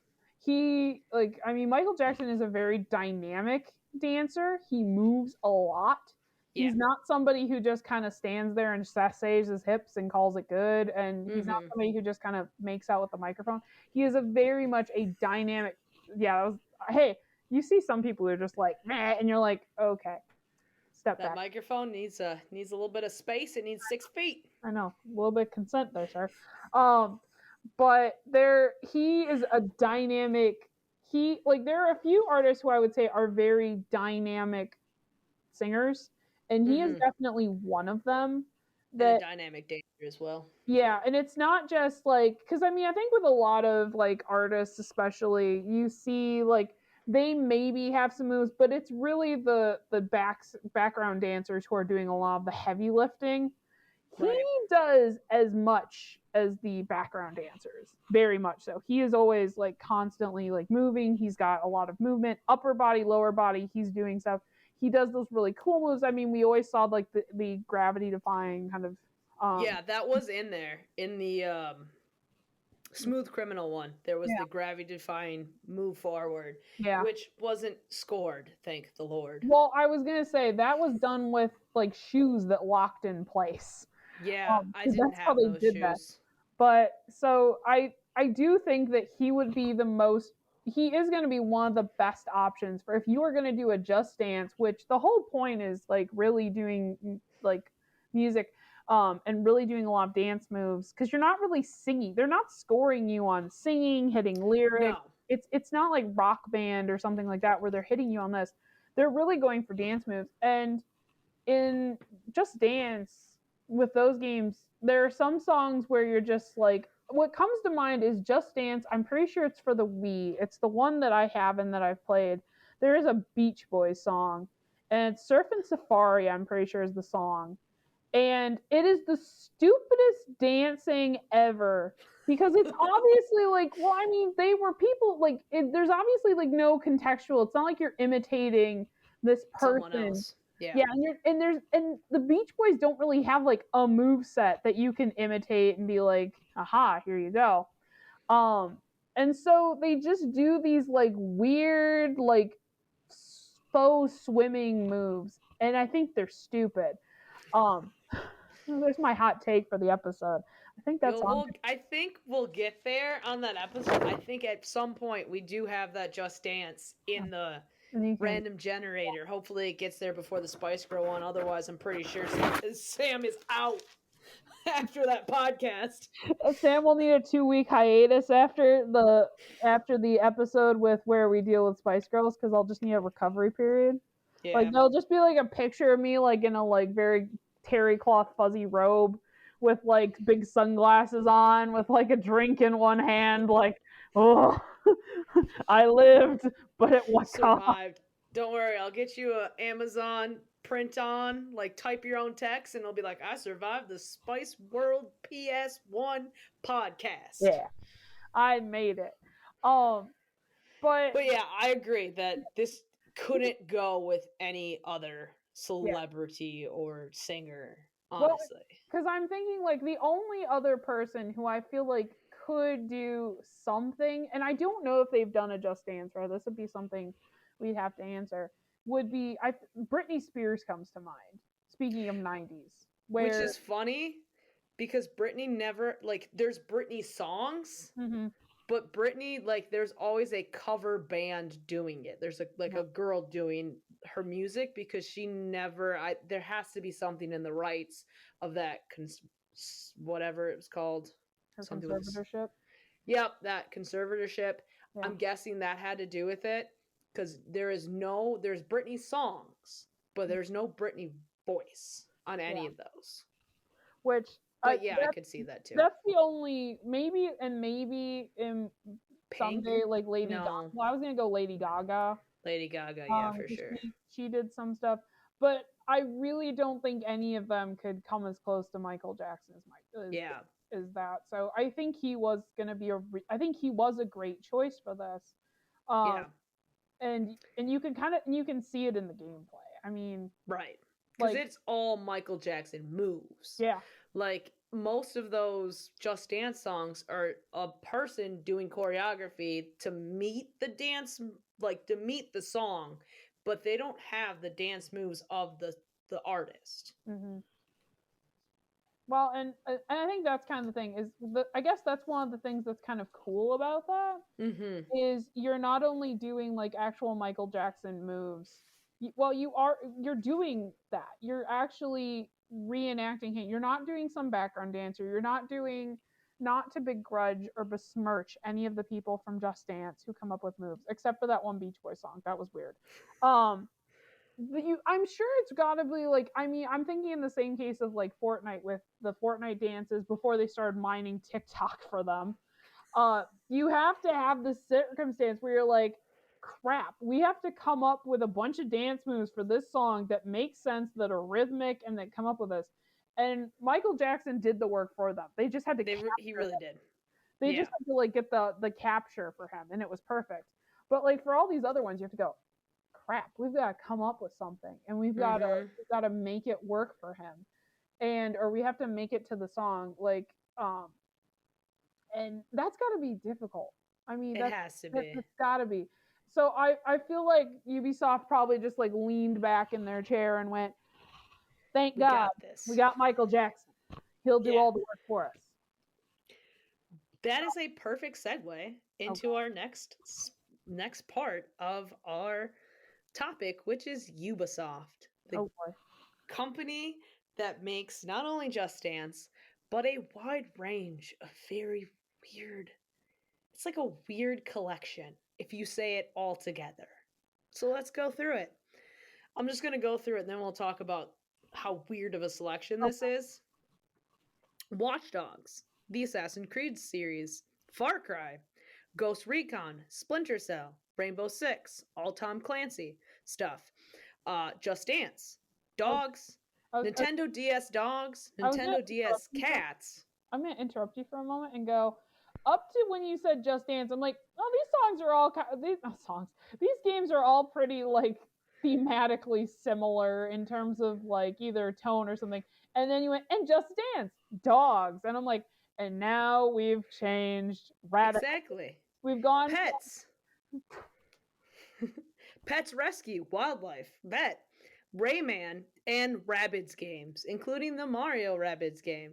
Michael Jackson is a very dynamic dancer. He moves a lot. Yeah. He's not somebody who just kind of stands there and saves his hips and calls it good. And he's not somebody who just kind of makes out with the microphone. He is very much a dynamic. Yeah, hey, you see some people who are just like, meh, and you're like, okay, step back. That microphone needs a little bit of space. It needs 6 feet. I know, a little bit of consent there, sir. But he is a dynamic. There are a few artists who I would say are very dynamic singers, and he is definitely one of them. A dynamic dancer. as well. Yeah, and it's not just like because I mean I think with a lot of like artists, especially, you see like they maybe have some moves, but it's really the background dancers who are doing a lot of the heavy lifting. He Right. does as much as the background dancers, very much so. He is always like constantly like moving. He's got a lot of movement, upper body, lower body. He's doing stuff. He does those really cool moves. I mean, we always saw like the gravity defying kind of Yeah, that was in there in the Smooth Criminal one. There was yeah, the gravity defying move forward, yeah. which wasn't scored, thank the Lord. Well, I was gonna say that was done with like shoes that locked in place. Yeah, I 'Cause didn't that's how have they those did that. shoes. But so I do think that he would be the most he is going to be one of the best options for if you are going to do a Just Dance, which the whole point is like really doing like music and really doing a lot of dance moves because you're not really singing. They're not scoring you on singing, hitting lyrics. No. It's not like Rock Band or something like that where they're hitting you on this. They're really going for dance moves. And in Just Dance with those games, there are some songs where you're just like, what comes to mind is Just Dance. I'm pretty sure it's for the Wii. It's the one that I have and that I've played. There is a Beach Boys song, and it's Surfin' Safari, I'm pretty sure is the song. And it is the stupidest dancing ever because it's obviously like, well, I mean, they were people like, there's obviously like no contextual. It's not like you're imitating this Someone person. else. Yeah. Yeah, and the Beach Boys don't really have like a move set that you can imitate and be like, aha, here you go. Um, and so they just do these like weird like faux swimming moves, and I think they're stupid. Um, there's my hot take for the episode. I think that's on. I think we'll get there on that episode. I think at some point we do have that Just Dance in the And you can. random generator. Hopefully it gets there before the Spice Girl one. Otherwise, I'm pretty sure Sam is out after that podcast. Sam will need a 2 week hiatus after the episode with where we deal with Spice Girls because I'll just need a recovery period. Like Yeah. there'll just be like a picture of me like in a like very terry cloth fuzzy robe with like big sunglasses on with like a drink in one hand like oh I lived but at what cost? Survived. Don't worry, I'll get you a Amazon print on, like type your own text, and it'll be like, I survived the Spice World PS1 podcast. Yeah, I made it. Um, but But yeah, I agree that this couldn't go with any other yeah, celebrity or singer, well, honestly. because I'm thinking like the only other person who I feel like could do something, and I don't know if they've done a Just Dance, right? This would be something we'd have to answer. Would be Britney Spears comes to mind. Speaking of '90s, Which where is funny because Britney never, like, there's Britney songs, mm-hmm, but Britney, like, there's always a cover band doing it. There's yeah, a girl doing her music because she never. There has to be something in the rights of that whatever it was called. her Something with conservatorship, yep, that conservatorship. yeah, I'm guessing that had to do with it because there's Britney songs, but there's no Britney voice on yeah, any of those. which But yeah, I could see that too. that's the only maybe in Pink? someday like Lady Gaga. No. Well, I was gonna go Lady Gaga. Lady Gaga, yeah, for 'Cause sure. she did some stuff, but I really don't think any of them could come as close to Michael Jackson as Yeah. is that. So I think he was gonna be I think he was a great choice for this. Um, Yeah. and you can kind of you can see it in the gameplay. I mean, Right. Because like it's all Michael Jackson moves. yeah, Like most of those Just Dance songs are a person doing choreography to meet the dance, like to meet the song, but they don't have the dance moves of the artist. hmm well, and I think that's kind of the thing is I guess that's one of the things that's kind of cool about that Mm-hmm. is you're not only doing like actual Michael Jackson moves. Well, you're doing that. You're actually reenacting him. You're not doing some background dancer. You're not doing not to begrudge or besmirch any of the people from Just Dance who come up with moves, except for that one Beach Boy song. That was weird. Um, I'm sure it's gotta be like, I mean, I'm thinking in the same case of like Fortnite with the Fortnite dances before they started mining TikTok for them. You have to have the circumstance where you're like, crap, we have to come up with a bunch of dance moves for this song that make sense, that are rhythmic, and that come up with this. And Michael Jackson did the work for them. They just had to He capture really him. did. They Yeah. just had to like get the capture for him, and it was perfect. But like for all these other ones, you have to go, crap, we've got to come up with something, and we've got to make it work for him, and or we have to make it to the song, like and that's got to be difficult. I mean, It has to be. that's got to be. So I feel like Ubisoft probably just like leaned back in their chair and went, "Thank We God got we this. got Michael Jackson. He'll do Yeah. all the work for us." That is a perfect segue Okay. into our next part of our topic, which is Ubisoft, the Oh boy. company that makes not only Just Dance, but a wide range of very weird. It's like a weird collection if you say it all together. So let's go through it. I'm just going to go through it and then we'll talk about how weird of a selection this Okay. is. Watch Dogs, the Assassin's Creed series, Far Cry, Ghost Recon, Splinter Cell, Rainbow Six, all Tom Clancy stuff, Just Dance, Okay. Dogs, I, I, Nintendo DS Dogs, I was gonna Nintendo interrupt DS you for Cats. I'm gonna interrupt you for a moment and go up to when you said Just Dance. I'm like, oh, these songs are all these songs. These games are all pretty like thematically similar in terms of like either tone or something. And then you went and Just Dance, dogs, and I'm like, and now we've changed radically. Exactly. We've gone. Pets. Pets Rescue, Wildlife, Vet, Rayman, and Rabbids games, including the Mario Rabbids game.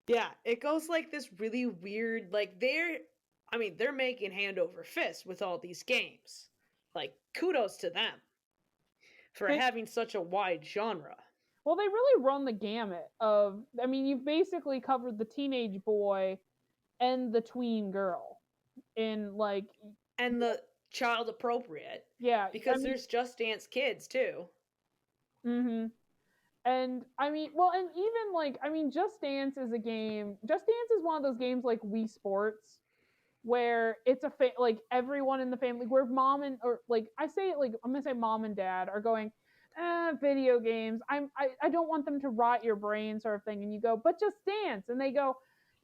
Yeah, it goes like this really weird, like they're making hand over fist with all these games. Like, kudos to them for They, having such a wide genre. well, they really run the gamut of. I mean, you've basically covered the teenage boy and the tween girl in like And the child appropriate, yeah. I because mean, there's Just Dance Kids too. mm-hmm. And I mean, well, and even like, I mean, Just Dance is a game. Just Dance is one of those games like Wii Sports, where it's like everyone in the family, where mom and or like I say it like I'm gonna say mom and dad are going, video games. I don't want them to rot your brain, sort of thing. And you go, but Just Dance, and they go,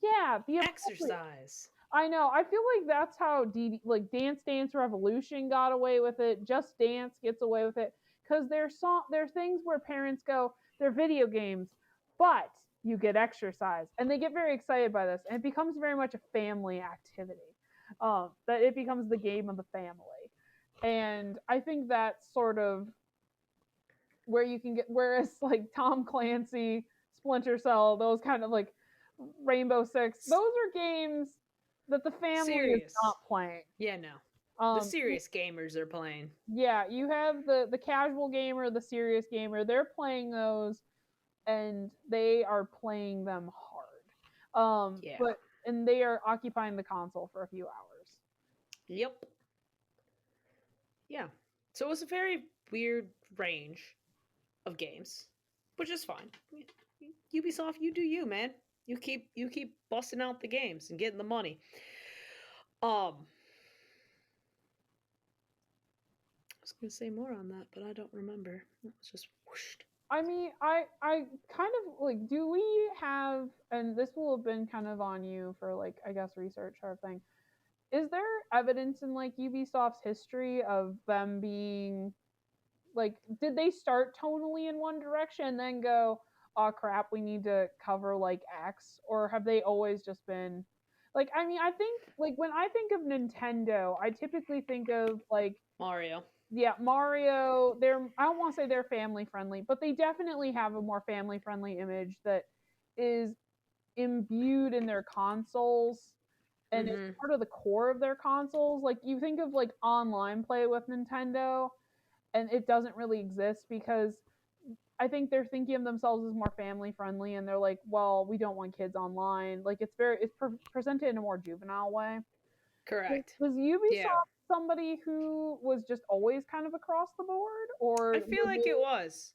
yeah, the appropriate. Exercise. I know. I feel like that's how like Dance Dance Revolution got away with it. Just Dance gets away with it because there's things where parents go, they're video games, but you get exercise, and they get very excited by this, and it becomes very much a family activity. That it becomes the game of the family, and I think that's sort of where you can get. Whereas like Tom Clancy, Splinter Cell, those kind of like Rainbow Six, those are games that the family is not Serious. playing. Yeah, no. The Um, serious gamers are playing. yeah, you have the casual gamer, the serious gamer. They're playing those, and they are playing them hard. Yeah. But and they are occupying the console for a few hours. Yep. Yeah. So it was a very weird range of games, which is fine. Ubisoft, you do you, man. You keep busting out the games and getting the money. I was gonna say more on that, but I don't remember. It was just whooshed. I mean, I kind of like. Do we have? And this will have been kind of on you for like I guess research sort of thing. Is there evidence in like Ubisoft's history of them being like, did they start tonally in one direction and then go, oh crap, we need to cover like X, or have they always just been like, I mean, I think like when I think of Nintendo, I typically think of like, Mario. yeah, Mario. They're, I don't want to say they're family friendly, but they definitely have a more family friendly image that is imbued in their consoles and is Mm-hmm. part of the core of their consoles. Like you think of like online play with Nintendo, and it doesn't really exist because I think they're thinking of themselves as more family friendly, and they're like, well, we don't want kids online. Like it's presented in a more juvenile way. Correct. Does Ubisoft Yeah. somebody who was just always kind of across the board, or I feel like it was.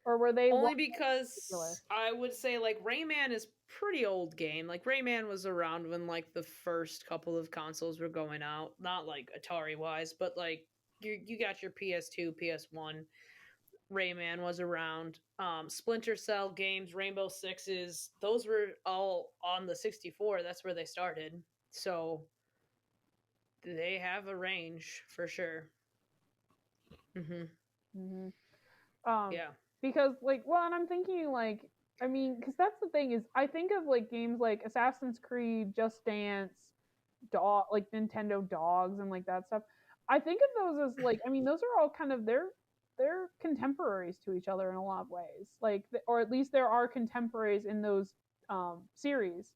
were they one Only particular? because I would say like Rayman is pretty old game. Like Rayman was around when like the first couple of consoles were going out, not like Atari wise, but like you got your PS2, PS1. Rayman was around. Splinter Cell games, Rainbow Sixes, those were all on the 64. That's where they started. So they have a range for sure. Mm-hmm. Hmm. Um, Yeah. because like, well, and I'm thinking like, I mean, because that's the thing is, I think of like games like Assassin's Creed, Just Dance, dog like Nintendo Dogs and like that stuff. I think of those as like, I mean, those are all kind of they're contemporaries to each other in a lot of ways. Like, or at least there are contemporaries in those series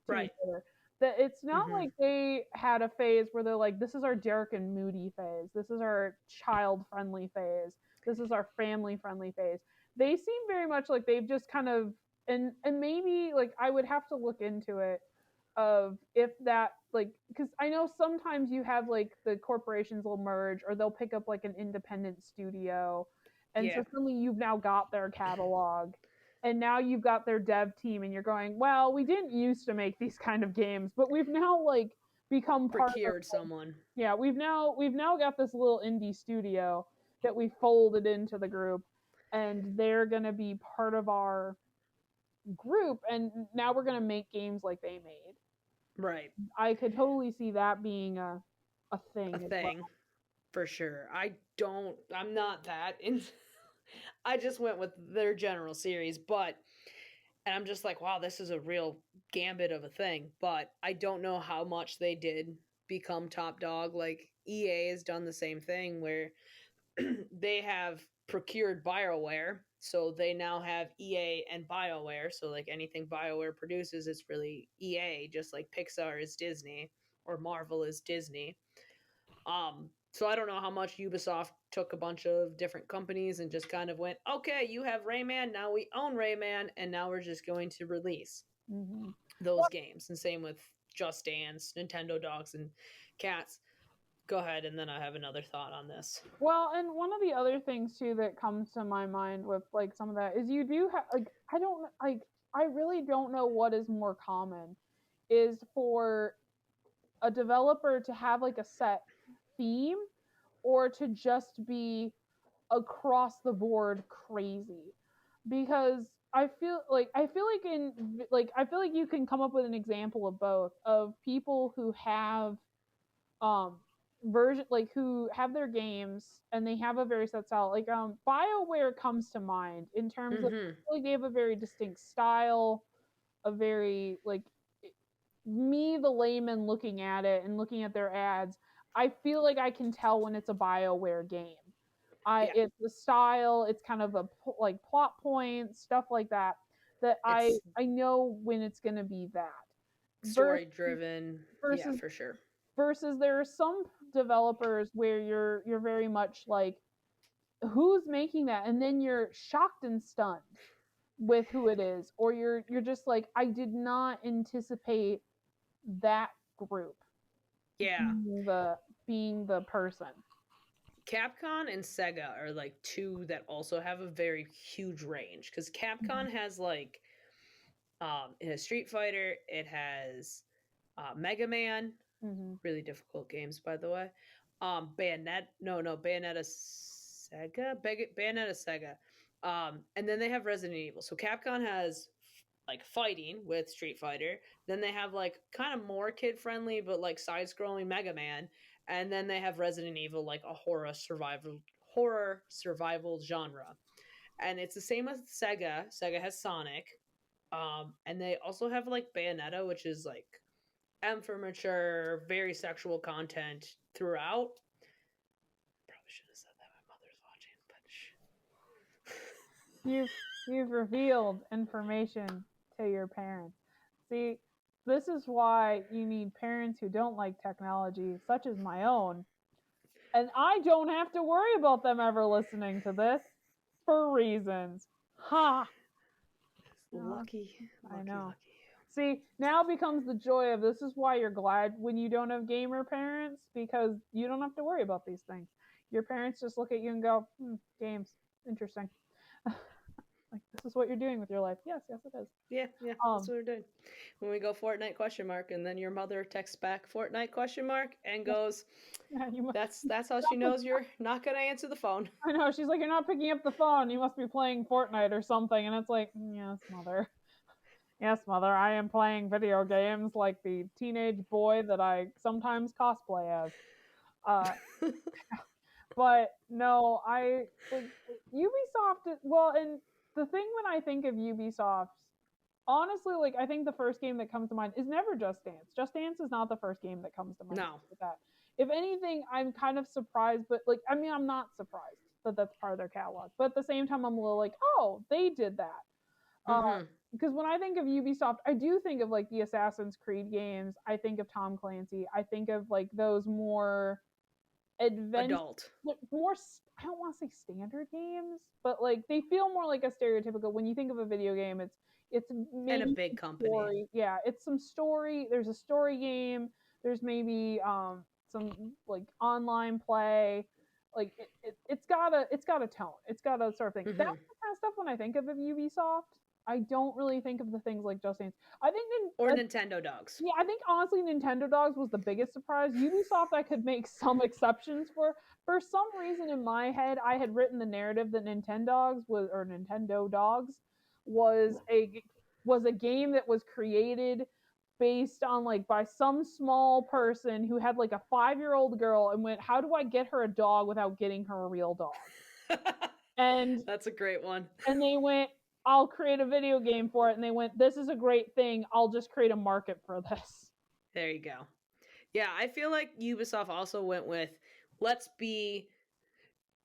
to each Right. other. That it's not Mm-hmm. like they had a phase where they're like, this is our dark and moody phase. This is our child friendly phase. This is our family friendly phase. They seem very much like they've just kind of and maybe like I would have to look into it of if that like because I know sometimes you have like the corporations will merge or they'll pick up like an independent studio, and so Yeah. suddenly you've now got their catalog and now you've got their dev team and you're going, well, we didn't used to make these kind of games, but we've now like become part of, Procured someone. yeah, we've now got this little indie studio that we folded into the group, and they're going to be part of our group, and now we're going to make games like they made. Right. I could totally see that being a A thing as well. thing for sure. I'm not that in I just went with their general series, but and I'm just like, wow, this is a real gambit of a thing, but I don't know how much they did become top dog. Like EA has done the same thing where they have procured BioWare, so they now have EA and BioWare. So like anything BioWare produces, it's really EA, just like Pixar is Disney or Marvel is Disney. So I don't know how much Ubisoft took a bunch of different companies and just kind of went, okay, you have Rayman, now we own Rayman, and now we're just going to release Mm-hmm. those games. And same with Just Dance, Nintendo Dogs and Cats. Go ahead, and then I have another thought on this. Well, and one of the other things too that comes to my mind with like some of that is you do have like I don't like I really don't know what is more common is for a developer to have like a set theme or to just be across the board crazy, because I feel like I feel like you can come up with an example of both of people who have um version like who have their games and they have a very set style, like BioWare comes to mind in terms of Mm-hmm. like they have a very distinct style, a very like me the layman looking at it and looking at their ads, I feel like I can tell when it's a BioWare game. I Yeah, It's the style, it's kind of a like plot points, stuff like that. That it's I know when it's going to be that. Versus story driven. Yeah, versus for sure. versus there are some developers where you're very much like who's making that, and then you're shocked and stunned with who it is, or you're just like I did not anticipate that group Yeah. being the person. Capcom and Sega are like two that also have a very huge range because Capcom has like it has Street Fighter, it has Mega Man, Mm-hmm. really difficult games by the way. Bayonetta Sega, Bayonetta Sega, and then they have Resident Evil. So Capcom has like fighting with Street Fighter. Then they have like kind of more kid friendly, but like side scrolling Mega Man. And then they have Resident Evil, like a horror survival genre. And it's the same with Sega. Sega has Sonic. And they also have like Bayonetta, which is like M for mature, very sexual content throughout. Probably should have said that. My mother's watching, but shh. You've revealed information to your parents. See, this is why you need parents who don't like technology, such as my own, and I don't have to worry about them ever listening to this for reasons. Ha! No, Lucky, I lucky, know. lucky. See, now becomes the joy of this is why you're glad when you don't have gamer parents because you don't have to worry about these things. Your parents just look at you and go, games, interesting. Like this is what you're doing with your life. Yes, yes, it is. Yeah, that's what we're doing. When we go Fortnite question mark, and then your mother texts back Fortnite question mark and goes, Yeah, you must. that's how she knows you're not gonna answer the phone. I know. She's like, you're not picking up the phone. You must be playing Fortnite or something. And it's like, yes, mother. Yes, mother. I am playing video games like the teenage boy that I sometimes cosplay as. Uh, but no, I like Ubisoft. Well, and the thing when I think of Ubisoft, honestly, like I think the first game that comes to mind is never Just Dance. Just Dance is not the first game that comes to mind No. with that. If anything, I'm kind of surprised, but like I mean, I'm not surprised that that's part of their catalog. But at the same time, I'm a little like, oh, they did that. Uh, Mm-hmm. because when I think of Ubisoft, I do think of like the Assassin's Creed games. I think of Tom Clancy. I think of like those more adventure, Adult. more. I don't want to say standard games, but like they feel more like a stereotypical. When you think of a video game, it's And a maybe big some company. story. Yeah, it's some story. There's a story game. There's maybe some like online play. Like it's got a tone. It's got a sort of thing. That's the Mm-hmm. kind of stuff when I think of Ubisoft. I don't really think of the things like Just Dance. I think Or Nintendo dogs. yeah, I think honestly Nintendo Dogs was the biggest surprise. Ubisoft I could make some exceptions for. For some reason in my head, I had written the narrative that Nintendo Dogs was a game that was created based on like by some small person who had like a 5-year-old girl and went, how do I get her a dog without getting her a real dog? And That's a great one. and they went, I'll create a video game for it. And they went, this is a great thing. I'll just create a market for this. There you go. Yeah, I feel like Ubisoft also went with let's be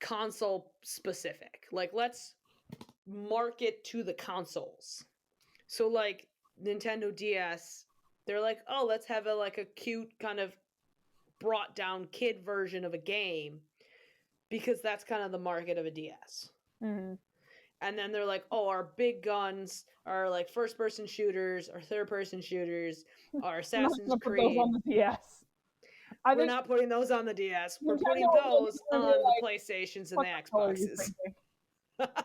console specific. Like let's market to the consoles. So like Nintendo DS, they're like, "Oh, let's have a cute kind of brought down kid version of a game because that's kind of the market of a DS." Mm-hmm. And then they're like, "Oh, our big guns are like first person shooters or third person shooters, our I'm not Assassin's gonna put those Creed." on the DS. I We're think not putting those on the DS. We're Nintendo putting will those be on the like, PlayStations and what the the hell are you Xboxes. thinking?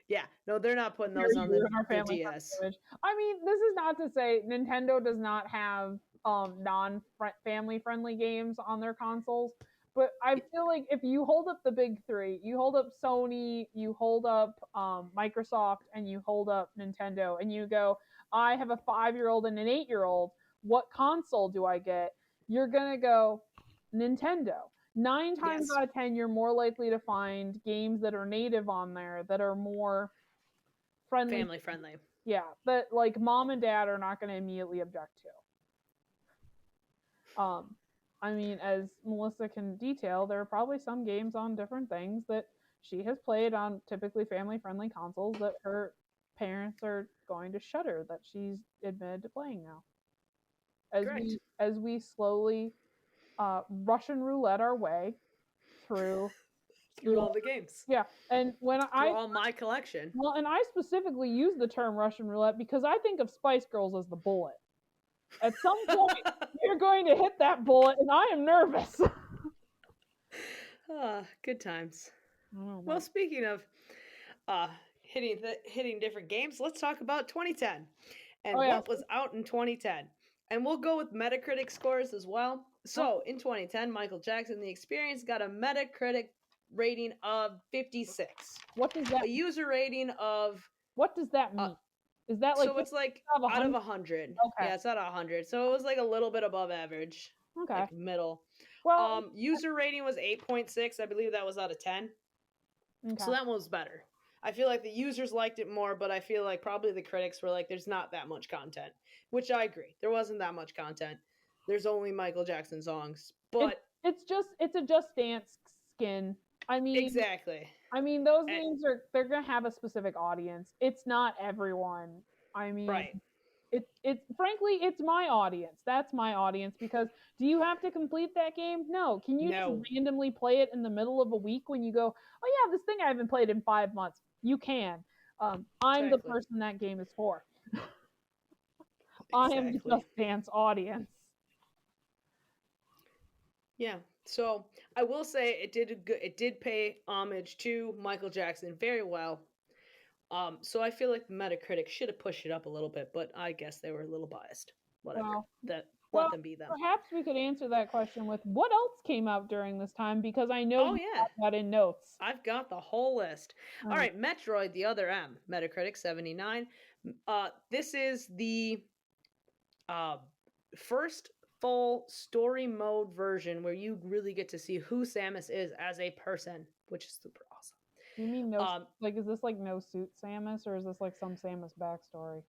Yeah, no, they're not putting Here those on you in our the family DS. image. I mean, this is not to say Nintendo does not have non family friendly games on their consoles, but I feel like if you hold up the big three, you hold up Sony, you hold up Microsoft, and you hold up Nintendo, and you go, I have a 5-year-old and an 8-year-old. What console do I get? You're gonna go Nintendo. 9 times Yes, out of 10, you're more likely to find games that are native on there that are more friendly. family friendly. Yeah, that like mom and dad are not going to immediately object to. I mean, as Melissa can detail, there are probably some games on different things that she has played on typically family friendly consoles that her parents are going to shudder that she's admitted to playing now. Correct. As we slowly Russian roulette our way through Through your all the games. yeah, and when Through I all my collection. well, and I specifically use the term Russian roulette because I think of Spice Girls as the bullet. At some point, you're going to hit that bullet, and I am nervous. Good times. Oh, Well, speaking of uh, hitting different games, let's talk about 2010 oh and yeah. what was out in 2010. And we'll go with Metacritic scores as well. So in 2010, Michael Jackson, The Experience, got a Metacritic rating of 56, What does that a user rating of What does that uh, mean? Is that like so it's like out of out of 100? 100. Okay. Yeah, it's out of 100. So it was like a little bit above average, Okay. like middle. Well, User rating was 8.6. I believe that was out of 10. So okay. that one was better. I feel like the users liked it more, but I feel like probably the critics were like, there's not that much content, which I agree. There wasn't that much content. There's only Michael Jackson songs, It, but it's a Just Dance skin. I mean, exactly. those And, games they're gonna have a specific audience. It's not everyone. I mean, right. it's frankly it's my audience. That's my audience because do you have to complete that game? No. Can you just No. randomly play it in the middle of a week when you go, oh yeah, this thing I haven't played in 5 months? You can. I'm the Exactly. person that game is for. I am Exactly. Just Dance audience. Yeah. So I will say it did pay homage to Michael Jackson very well. So I feel like Metacritic should have pushed it up a little bit, but I guess they were a little biased. Whatever. Well, That well, let them be them. perhaps we could answer that question with what else came out during this time because I know Oh you yeah. have that in notes. I've got the whole list. All Oh, right, Metroid the Other M, Metacritic 79. This is the uh, first full story mode version where you really get to see who Samus is as a person, which is super awesome. you mean no? Um, Like, is this like no suit Samus, or is this like some Samus backstory?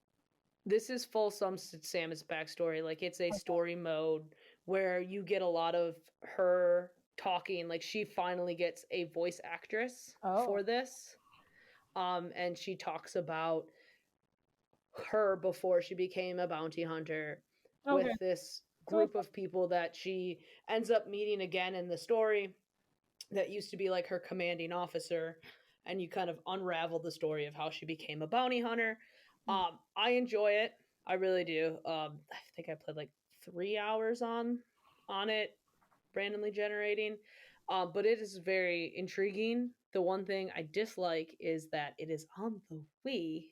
this is full some Samus backstory. Like it's a Okay. story mode where you get a lot of her talking. Like she finally gets a voice actress Oh, for this. And she talks about her before she became a bounty hunter okay. with this So group of people that she ends up meeting again in the story that used to be like her commanding officer, and you kind of unravel the story of how she became a bounty hunter. I enjoy it. I really do. I think I played like 3 hours on it, randomly generating. But it is very intriguing. The one thing I dislike is that it is on the Wii,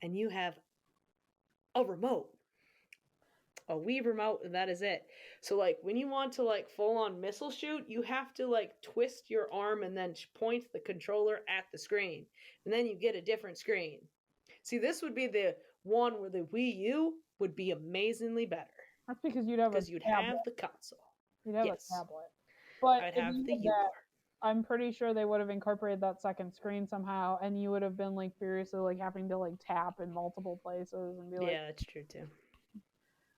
and you have a remote, a Wii remote, and that is it. So like when you want to like full on missile shoot, you have to like twist your arm and then point the controller at the screen, and then you get a different screen. See, this would be the one where the Wii U would be amazingly better that's because you'd have a because you'd have tablet. the console. You'd have a Yes, tablet. But I'd if have you the had U that, part. I'm pretty sure they would have incorporated that second screen somehow, and you would have been like furiously like having to like tap in multiple places and be like Yeah, that's true too.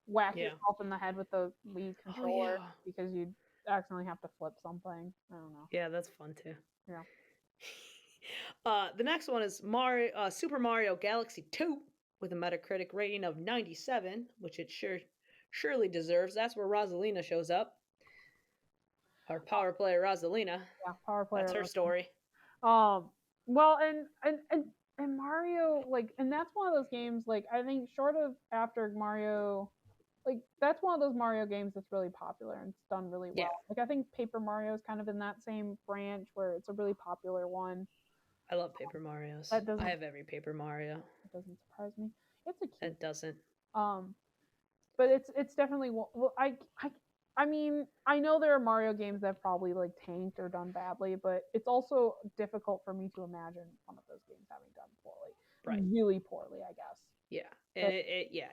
whack Yeah. yourself in the head with the Wii Oh controller yeah. because you'd accidentally have to flip something. I don't know. Yeah, that's fun too. Yeah. The next one is Super Mario Galaxy 2 with a Metacritic rating of 97, which it surely deserves. That's where Rosalina shows up. Our power player Rosalina. Yeah, power That's player. her story. Um, well, and Mario, like, and that's one of those games, like, I think short of after Mario, like, that's one of those Mario games that's really popular and it's done really Yeah, well. Like, I think Paper Mario is kind of in that same branch where it's a really popular one. I love Paper Marios. That I doesn't have every Paper Mario. that doesn't surprise me. It's a cute. That doesn't. Um, but it's definitely well, I mean, I know there are Mario games that have probably like tanked or done badly, but it's also difficult for me to imagine one of those games having done Right. really poorly, I guess. Yeah, and But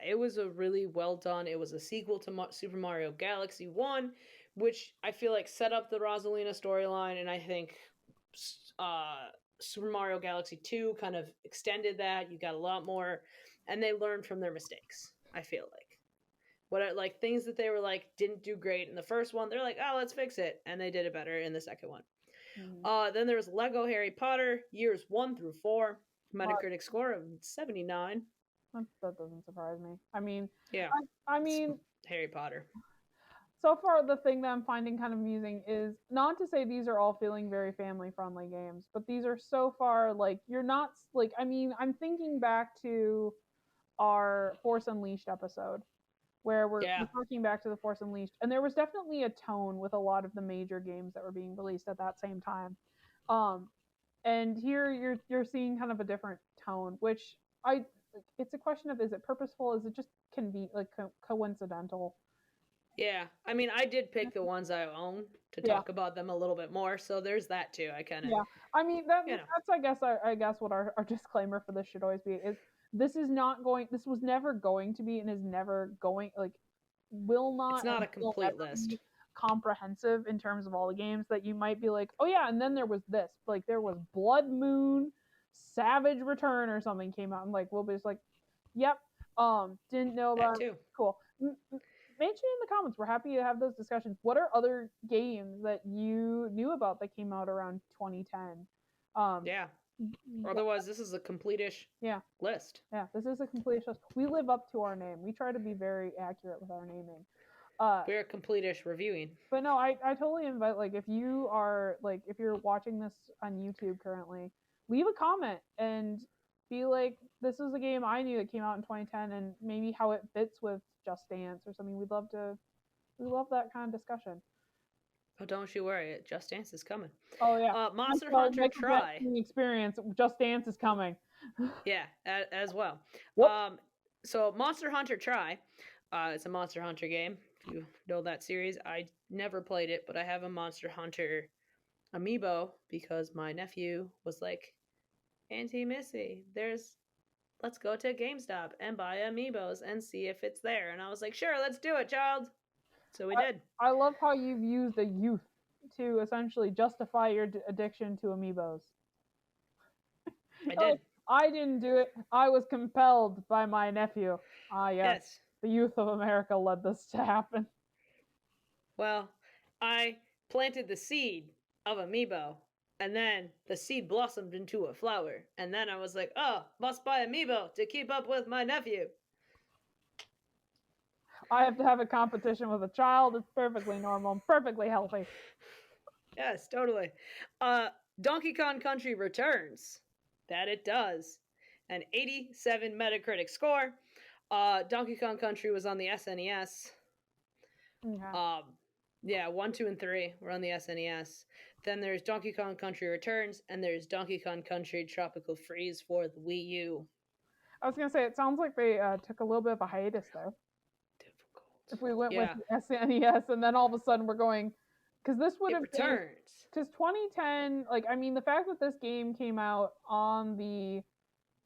it was a really well done. It was a sequel to Super Mario Galaxy 1, which I feel like set up the Rosalina storyline, and I think uh, Super Mario Galaxy 2 kind of extended that. You got a lot more, and they learned from their mistakes. I feel like like things that they were like didn't do great in the first one, they're like, oh, let's fix it, and they did it better in the second one. Then there's Lego Harry Potter years 1 through 4, Metacritic score of 79. that doesn't surprise me. I mean, Yeah, I mean, Harry Potter. so far the thing that I'm finding kind of amusing is not to say these are all feeling very family friendly games, but these are so far like you're not like I mean, I'm thinking back to our Force Unleashed episode where Yeah, we're talking back to the Force Unleashed, and there was definitely a tone with a lot of the major games that were being released at that same time. Um, and here you're seeing kind of a different tone, which I it's a question of is it purposeful? Is it just coincidental? yeah. I mean, I did pick the ones I own to Yeah, talk about them a little bit more, so there's that too. I kind of, yeah. I mean you know, that's I guess what our disclaimer for this should always be is this was never going to be and is never going like will it's not not and a will complete never list. be comprehensive in terms of all the games that you might be like, oh yeah, and then there was this, like there was Blood Moon, Savage Return or something came out, and like we'll be just like, yep, didn't know That about it. too. Cool. Mention in the comments. We're happy to have those discussions. What are other games that you knew about that came out around 2010? Um, Yeah. Otherwise, this is a complete-ish yeah, list. yeah. This is a complete show. We live up to our name. We try to be very accurate with our naming. We're complete-ish reviewing. But no, I totally invite like if you are like if you're watching this on YouTube currently, leave a comment and be like, this is a game I knew that came out in 2010, and maybe how it fits with Just Dance or something. We love that kind of discussion. Oh, don't you worry, Just Dance is coming. Oh yeah, I'm Monster sorry, Hunter Michael Try. Jackson experience. Just Dance is coming. Yeah, as well. Whoops. So Monster Hunter Try. It's a Monster Hunter game. If you know that series, I never played it, but I have a Monster Hunter amiibo because my nephew was like, Auntie Missy, let's go to GameStop and buy amiibos and see if it's there. And I was like, sure, let's do it, child. So we did. I love how you've used a youth to essentially justify your addiction to amiibos. I Like, did. I didn't do it. I was compelled by my nephew. Ah, yes. Yes. The youth of America led this to happen. Well, I planted the seed of amiibo, and then the seed blossomed into a flower. And then I was like, oh, must buy amiibo to keep up with my nephew. I have to have a competition with a child. It's perfectly normal, perfectly healthy. Yes, totally. Donkey Kong Country returns. That it does. An 87 Metacritic score. Donkey Kong Country was on the SNES. Okay. Yeah, 1, 2, and 3 were on the SNES. Then there's Donkey Kong Country Returns, and there's Donkey Kong Country Tropical Freeze for the Wii U. I was gonna say it sounds like they took a little bit of a hiatus there. Difficult. If we went with Yeah, the SNES, and then all of a sudden we're going, because this would it have been returns. because 2010. Like, I mean, the fact that this game came out on the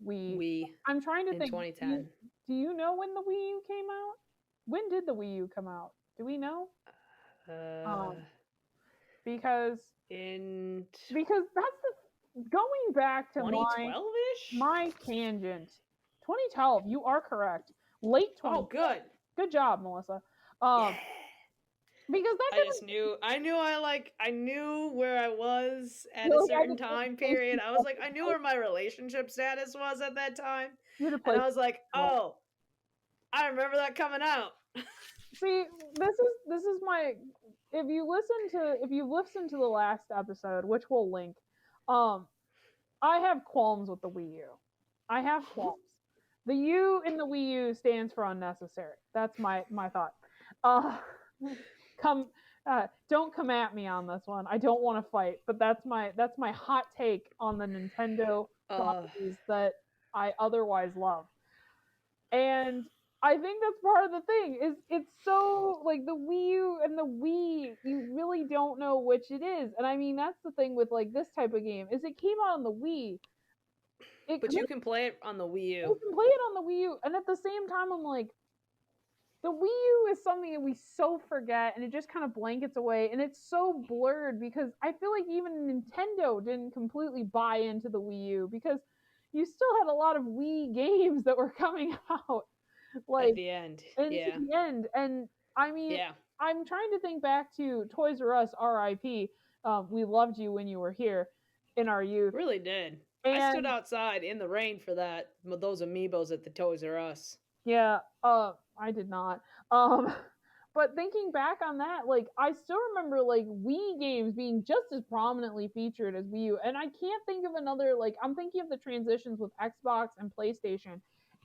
Wii. Wii I'm trying to in think. 2010. Do you know when the Wii U came out? When did the Wii U come out? Do we know? Uh, Um, because in that's the going back to 2012 ish? my tangent. 2012. You are correct. Late 2012. Oh, good. Good job, Melissa. Yeah. Because that I just knew. I knew where I was at You're a like, I certain just need time to place period. I was myself like, I knew where my relationship status was at that time, you to and place I was like, yourself. oh, I remember that coming out. See, this is my if you listen to the last episode, which we'll link, I have qualms with the Wii U. I have qualms. The U in the Wii U stands for unnecessary. That's my thought. Uh, come, don't come at me on this one. I don't want to fight, but that's my hot take on the Nintendo properties that I otherwise love. And I think that's part of the thing is it's so like the Wii U and the Wii, you really don't know which it is. And I mean that's the thing with like this type of game is it came out on the Wii. But you can play it on the Wii You U. can play it on the Wii U, and at the same time I'm like, the Wii U is something that we so forget, and it just kind of blankets away, and it's so blurred because I feel like even Nintendo didn't completely buy into the Wii U because you still had a lot of Wii games that were coming out like At the end, into yeah, the end. And I mean, yeah, I'm trying to think back to Toys R Us, R.I.P. We loved you when you were here in our youth, really did. I stood and outside in the rain for those amiibos at the Toys R Us. yeah, I did not. But thinking back on that, like I still remember like Wii games being just as prominently featured as Wii U, and I can't think of another. Like I'm thinking of the transitions with Xbox and PlayStation,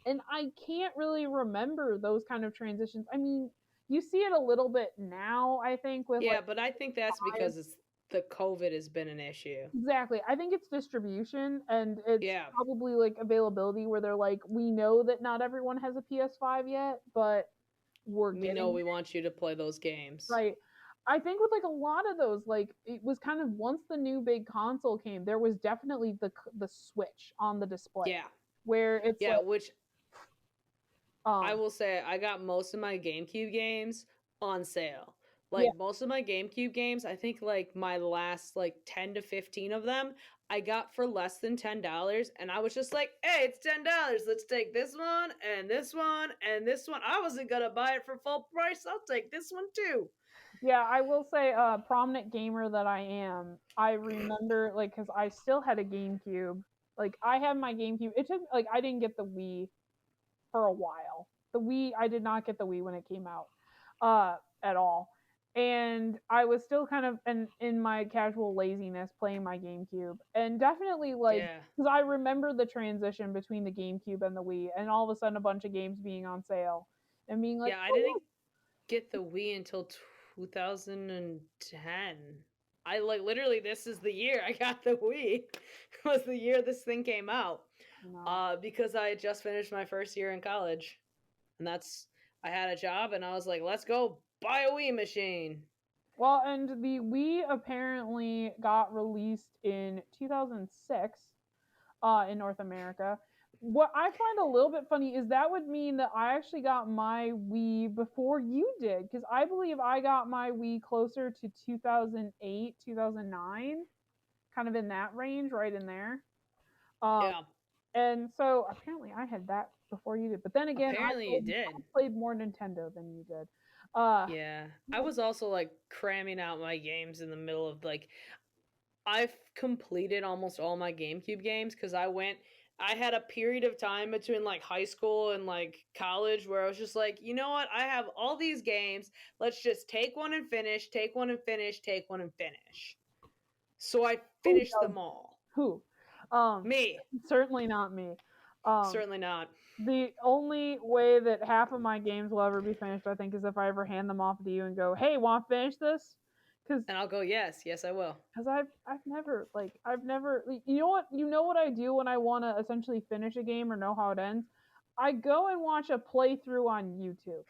and I can't really remember those kind of transitions. I mean, you see it a little bit now, I think, with Yeah, like but I think that's because the COVID has been an issue. exactly. I think it's distribution and it's Yeah, probably like availability where they're like, we know that not everyone has a PS5 yet, but we're we know getting we want you to play those games. right. I think with like a lot of those, like it was kind of once the new big console came, there was definitely the switch on the display Yeah, where it's yeah. like, Which I um, will say, I got most of my GameCube games on sale. yeah, Like most of my GameCube games, I think like my last like 10 to 15 of them, I got for less than $10, and I was just like, "Hey, it's $10. Let's take this one and this one and this one. I wasn't gonna buy it for full price. I'll take this one too." yeah. I will say, prominent gamer that I am, I remember like because I still had a GameCube. Like I had my GameCube. It took like I didn't get the Wii for a while. The Wii, I did not get the Wii when it came out, at all. and I was still kind of in my casual laziness playing my GameCube, and definitely like Yeah. because I remember the transition between the GameCube and the Wii, and all of a sudden a bunch of games being on sale, and being like, Yeah, I oh didn't get the Wii until 2010. I like literally this is the year I got the Wii. Was the year this thing came out. yeah, no. Because I had just finished my first year in college. And that's I had a job and I was like, let's go buy a Wii machine. Well, and the Wii apparently got released in 2006 in North America. What I find a little bit funny is that would mean that I actually got my Wii before you did, because I believe I got my Wii closer to 2008, 2009, kind of in that range, right in there. Um, Yeah. and so apparently I had that before you did. But then again, Apparently you I did. played more Nintendo than you did. Uh, Yeah. I was also like cramming out my games in the middle of like I've completed almost all my GameCube games because I had a period of time between like high school and like college where I was just like, you know what? I have all these games. Let's just take one and finish, take one and finish, take one and finish. So I who finished does them all. who? Um, Me. Certainly not me. Um, Certainly not. the only way that half of my games will ever be finished, I think, is if I ever hand them off to you and go, "Hey, want to finish this?" Because And I'll go, yes, yes, I will. I've never you know what I do when I want to essentially finish a game or know how it ends. I go and watch a playthrough on YouTube,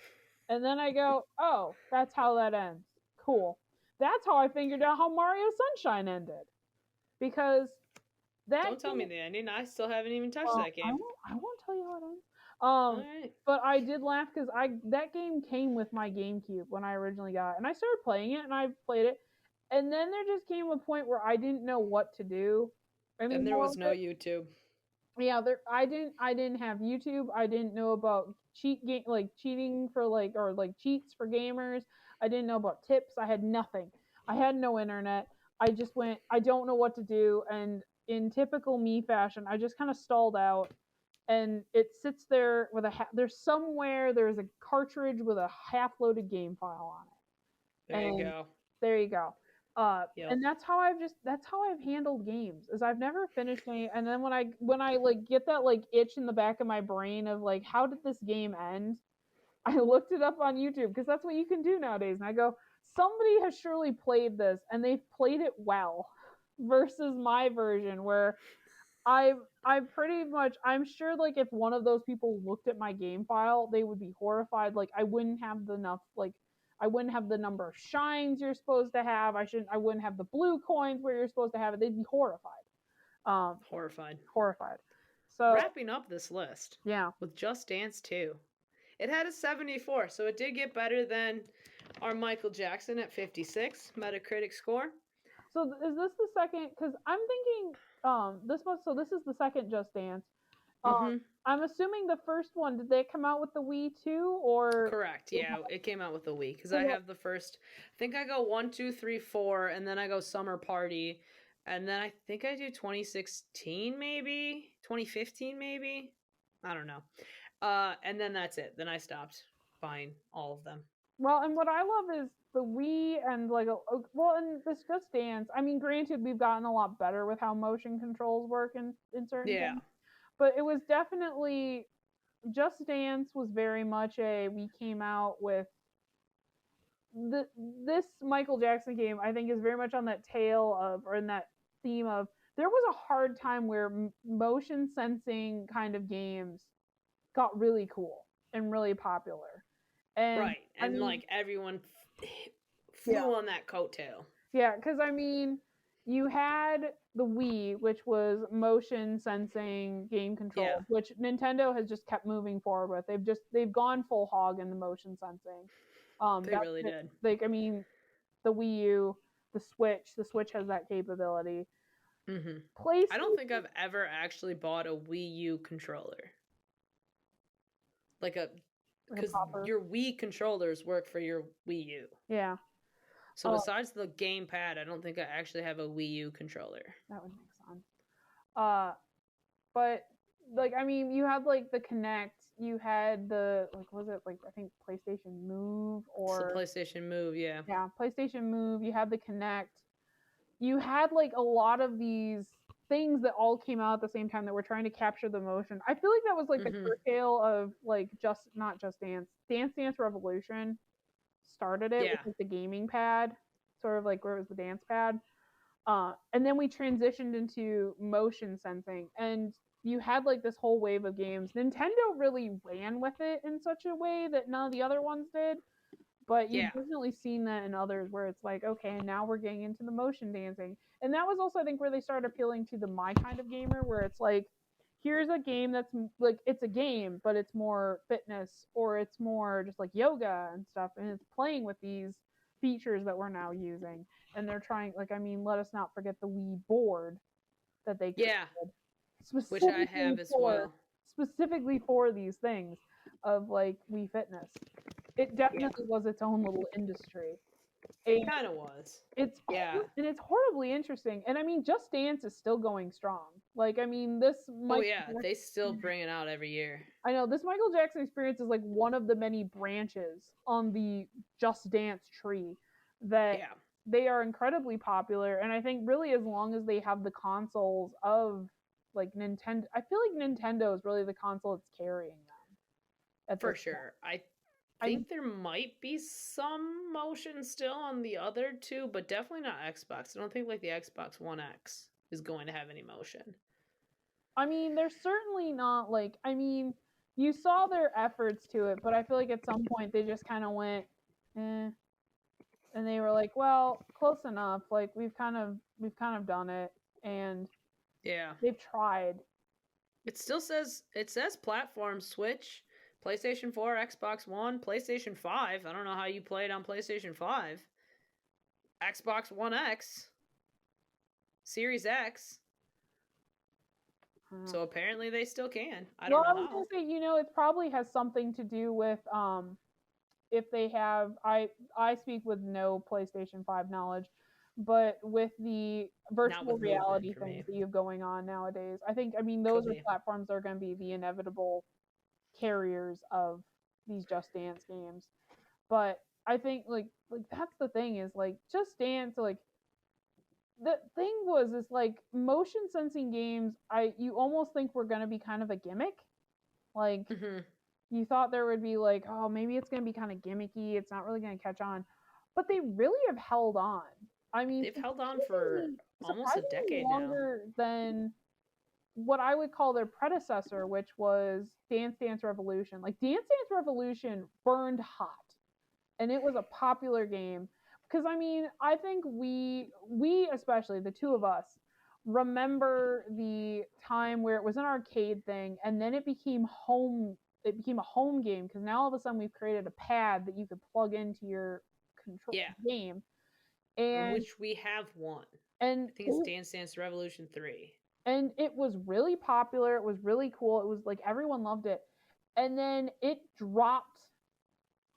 and then I go, "Oh, that's how that ends. Cool." That's how I figured out how Mario Sunshine ended, because that Don't tell game me the ending. I still haven't even touched well, that game. I won't tell you how it ends. All right. But I did laugh because I that game came with my GameCube when I originally got it, and I started playing it, and I played it, and then there just came a point where I didn't know what to do And there anymore was with no it. YouTube. Yeah, there I didn't have YouTube. I didn't know about cheating for or like cheats for gamers. I didn't know about tips. I had nothing. I had no internet. I just went. I don't know what to do, and in typical me fashion, I just kind of stalled out, and it sits there with there's a cartridge with a half loaded game file on There it, you and go. there you go. Yep. And that's how I've handled games, is I've never finished any, and then when I like get that like itch in the back of my brain of like, how did this game end? I looked it up on YouTube because that's what you can do nowadays, and I go, somebody has surely played this and they've played it well, versus my version where I pretty much, I'm sure like if one of those people looked at my game file, they would be horrified. Like I wouldn't have the number of shines you're supposed to have. I wouldn't have the blue coins where you're supposed to have it. They'd be horrified. Um Horrified. Horrified. So, Wrapping up this list yeah. with Just Dance 2. It had a 74, so it did get better than our Michael Jackson at 56 Metacritic score. So is this the second, cuz I'm thinking this is the second Just Dance. Um Mm-hmm. I'm assuming the first one, did they come out with the Wii too, or Correct. Yeah, it came out with the Wii because I so have the first. I think I go 1, 2, 3, 4, and then I go Summer Party, and then I think I do 2016 maybe 2015 maybe. I don't know. And then that's it. Then I stopped buying all of them. Well, and what I love is the Wii and well, and this Just Dance. I mean, granted, we've gotten a lot better with how motion controls work in certain Yeah. things, but it was definitely Just Dance was very much a we came out with the this Michael Jackson game. I think is very much on that tail of, or in that theme of, there was a hard time where motion sensing kind of games got really cool and really popular. And Right. I And mean, like everyone yeah. flew on that coattail. Yeah, because I mean, you had the Wii, which was motion sensing game Yeah. controls, which Nintendo has just kept moving forward with. They've gone full hog in the motion sensing. They That's really it. did. Like, I mean, the Wii U, the Switch has that capability. Mm-hmm. I don't think PlayStation, I've ever actually bought a Wii U controller. Like a like a because popper. your Wii controllers work for your Wii U. Yeah. So Oh, besides the gamepad, I don't think I actually have a Wii U controller. that would make sense. Uh, but like, I mean, you have like the Connect, you had the like was it like I think PlayStation Move It's the or PlayStation Move, yeah. yeah, PlayStation Move, you had the Kinect. You had like a lot of these things that all came out at the same time that were trying to capture the motion. I feel like that was like the Mm-hmm. curtail of like just not Just Dance. Dance Dance Revolution started it with Yeah. like the gaming pad, sort of like where it was the dance pad. And then we transitioned into motion sensing, and you had like this whole wave of games. Nintendo really ran with it in such a way that none of the other ones did. But you've Yeah. definitely seen that in others where it's like, okay, now we're getting into the motion dancing. And that was also, I think, where they started appealing to the my kind of gamer, where it's like, here's a game that's like, it's a game, but it's more fitness or it's more just like yoga and stuff. And it's playing with these features that we're now using. And they're trying, like, I mean, let us not forget the Wii board that they Yeah. created Which I specifically have as for well. these things of like Wii Fitness. It Yeah. definitely was its own little industry. And Kind of was. it's Yeah. it's horribly interesting. And I mean, Just Dance is still going strong. Like, I mean, this Oh, Michael yeah. They still Jackson, bring it out every year. I know this Michael Jackson experience is like one of the many branches on the Just Dance tree that Yeah. they are incredibly popular. And I think really as long as they have the consoles of like Nintendo, I feel like Nintendo is really the console that's carrying them at For this point. sure. I I think there might be some motion still on the other two, but definitely not Xbox. I don't think like the Xbox One X is going to have any motion. I mean, they're certainly not like, I mean, you saw their efforts to it, but I feel like at some point they just kind of went, eh, and they were like, well, close enough. Like we've kind of done it, and Yeah. they've tried. It says platform Switch, PlayStation 4, Xbox One, PlayStation 5. I don't know how you play it on PlayStation 5. Xbox One X, Series X. Uh, So apparently they still can. I well, don't I know was gonna how. say, it probably has something to do with if they have. I speak with no PlayStation 5 knowledge, but with the Not virtual with movement reality for things me. that you have going on nowadays, I think, I mean, those Could are be. platforms that are going to be the inevitable carriers of these Just Dance games. But I think like that's the thing is like Just Dance, like the thing was is like motion sensing games, you almost think were going to be kind of a gimmick. Like Hmm. you thought there would be like, oh, maybe it's going to be kind of gimmicky, it's not really going to catch on. But they really have held on. I mean, They've held on for almost a surprisingly decade now. longer than what I would call their predecessor, which was Dance Dance Revolution. Like Dance Dance Revolution burned hot, and it was a popular game because I mean, I think we especially the two of us remember the time where it was an arcade thing, and then it became home. It became a home game because now all of a sudden we've created a pad that you could plug into your control Yeah. game, and Which we have one. and I think it's it, Dance Dance Revolution 3. and it was really popular. It was really cool. It was like everyone loved it, and then it dropped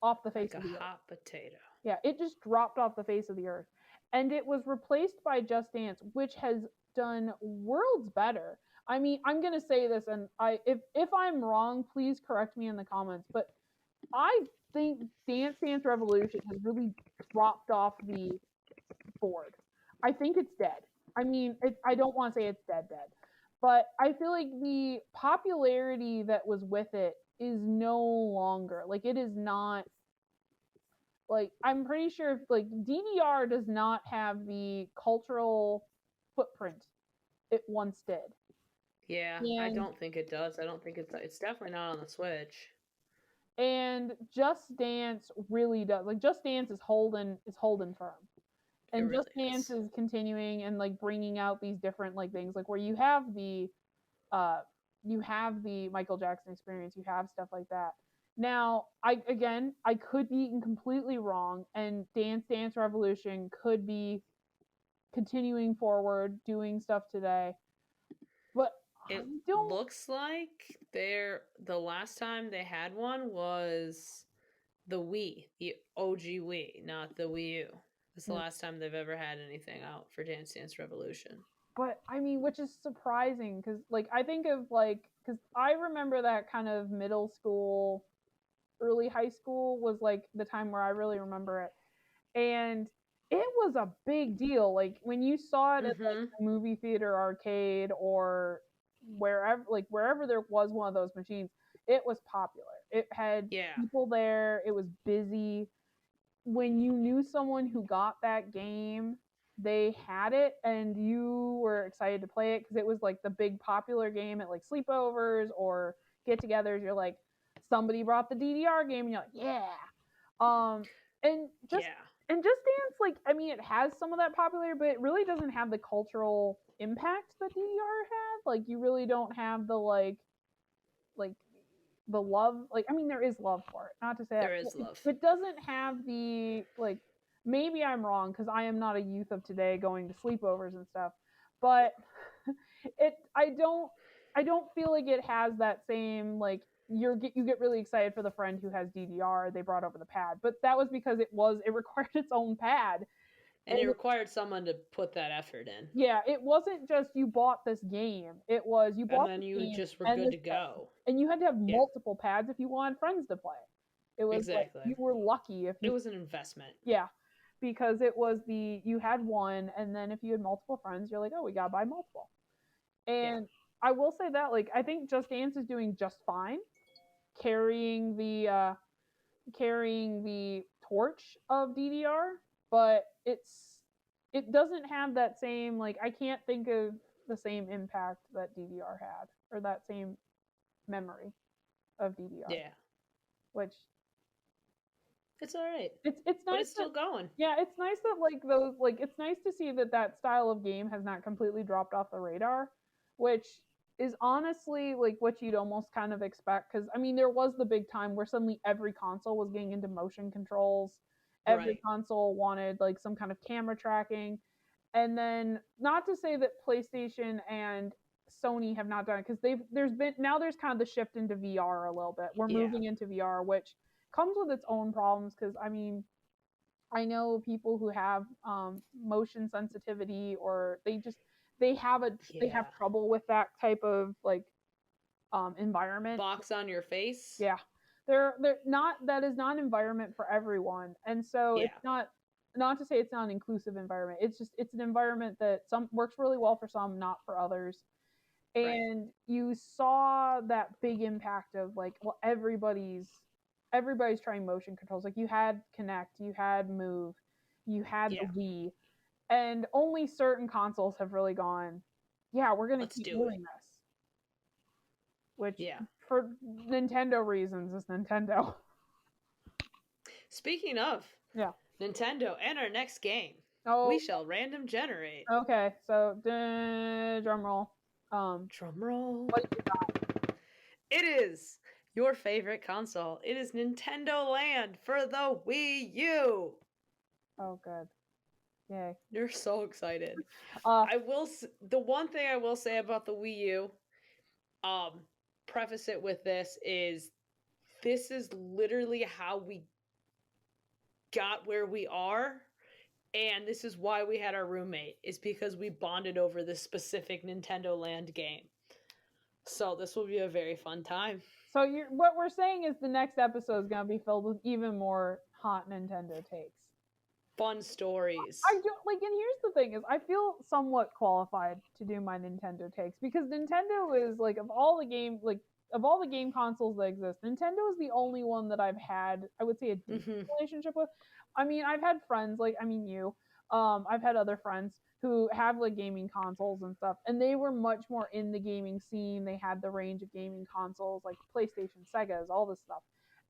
off the face Like a of the earth. hot potato. Yeah, it just dropped off the face of the earth. And it was replaced by Just Dance, which has done worlds better. I mean, I'm going to say this, and if I'm wrong, please correct me in the comments, but I think Dance Dance Revolution has really dropped off the board. I think it's dead. I mean, I don't want to say it's dead, but I feel like the popularity that was with it is no longer, like, it is not, like, I'm pretty sure like DDR does not have the cultural footprint it once did. Yeah, I And don't think it does. I don't think it's definitely not on the Switch. Just Dance really does. Like Just Dance is holding firm. It And Just really Dance is. is continuing and like bringing out these different like things like where uh you have the Michael Jackson experience, you have stuff like that. Now, I could be completely wrong, and Dance Dance Revolution could be continuing forward, doing stuff today. But I It don't. looks like the last time they had one was the Wii, the OG Wii, not the Wii U. That's the last time they've ever had anything out for Dance Dance Revolution. but I mean, which is surprising because like I think of like because I remember that kind of middle school, early high school was like the time where I really remember it, and it was a big deal. Like when you saw it at like Mm-hmm. the movie theater, arcade, or wherever there was one of those machines, it was popular. It had Yeah. people there. It was busy. When you knew someone who got that game, they had it and you were excited to play it because it was like the big popular game at like sleepovers or get-togethers. You're like, somebody brought the DDR game, and you're like, yeah. Um, and just Yeah. and Just Dance, like I mean, it has some of that popular, but it really doesn't have the cultural impact that DDR had. Like, you really don't have the like the love. Like, I mean, there is love for it, not to say that There is love. it doesn't have the like. Maybe I'm wrong because I am not a youth of today going to sleepovers and stuff, but it I don't feel like it has that same like you get really excited for the friend who has DDR. They brought over the pad, but that was because it required its own pad. And it And required someone to put that effort in. yeah, it wasn't just you bought this game. It was you And bought then this you game just were and good this to pad, go. and you had to have Yeah. multiple pads if you wanted friends to play. It was like Exactly. you were lucky if It you was an investment. yeah, because it was the you had one, and then if you had multiple friends, you're like, oh, we gotta buy multiple. Yeah. And I will say that like I think Just Dance is doing just fine carrying the torch of DDR, but it doesn't have that same like I can't think of the same impact that DDR had or that same memory of DDR, Yeah. which It's all right. it's But nice it's that still going. yeah, it's nice that like those like it's nice to see that that style of game has not completely dropped off the radar, which is honestly like what you'd almost kind of expect because I mean there was the big time where suddenly every console was getting into motion controls, every Right. console wanted like some kind of camera tracking, and then not to say that PlayStation and Sony have not done it because there's kind of the shift into VR a little bit. We're Yeah. moving into VR, which comes with its own problems because I mean I know people who have motion sensitivity or they have Yeah. trouble with that type of like environment. Box on your face. Yeah, they're not that is not an environment for everyone, and so Yeah. it's not to say it's not an inclusive environment. It's just it's an environment that some works really well for some, not for others. Right. And you saw that big impact of like well everybody's trying motion controls. Like you had Connect, you had Move, you had the Yeah. Wii, and only certain consoles have really gone, yeah, we're going to Let's keep do doing it. this, which Yeah. for Nintendo reasons is Nintendo. Speaking of Yeah. Nintendo and our next game, we Oh, shall random generate. okay. So, drum roll. Drum roll. What do you got? It is your favorite console. It is Nintendo Land for the Wii U. Oh, good. Yay. You're so excited. Uh, The one thing I will say about the Wii U, um, preface it with this is literally how we got where we are, and this is why we had our roommate, is because we bonded over this specific Nintendo Land game. So this will be a very fun time. so what we're saying is the next episode is going to be filled with even more hot Nintendo takes. Fun stories. I don't like, and here's the thing: is I feel somewhat qualified to do my Nintendo takes because Nintendo is like of all the game consoles that exist, Nintendo is the only one that I've had I would say a deep Mm-hmm. relationship with. I mean, I've had friends like I mean you, I've had other friends who have like gaming consoles and stuff, and they were much more in the gaming scene. They had the range of gaming consoles like PlayStation, Sega's, all this stuff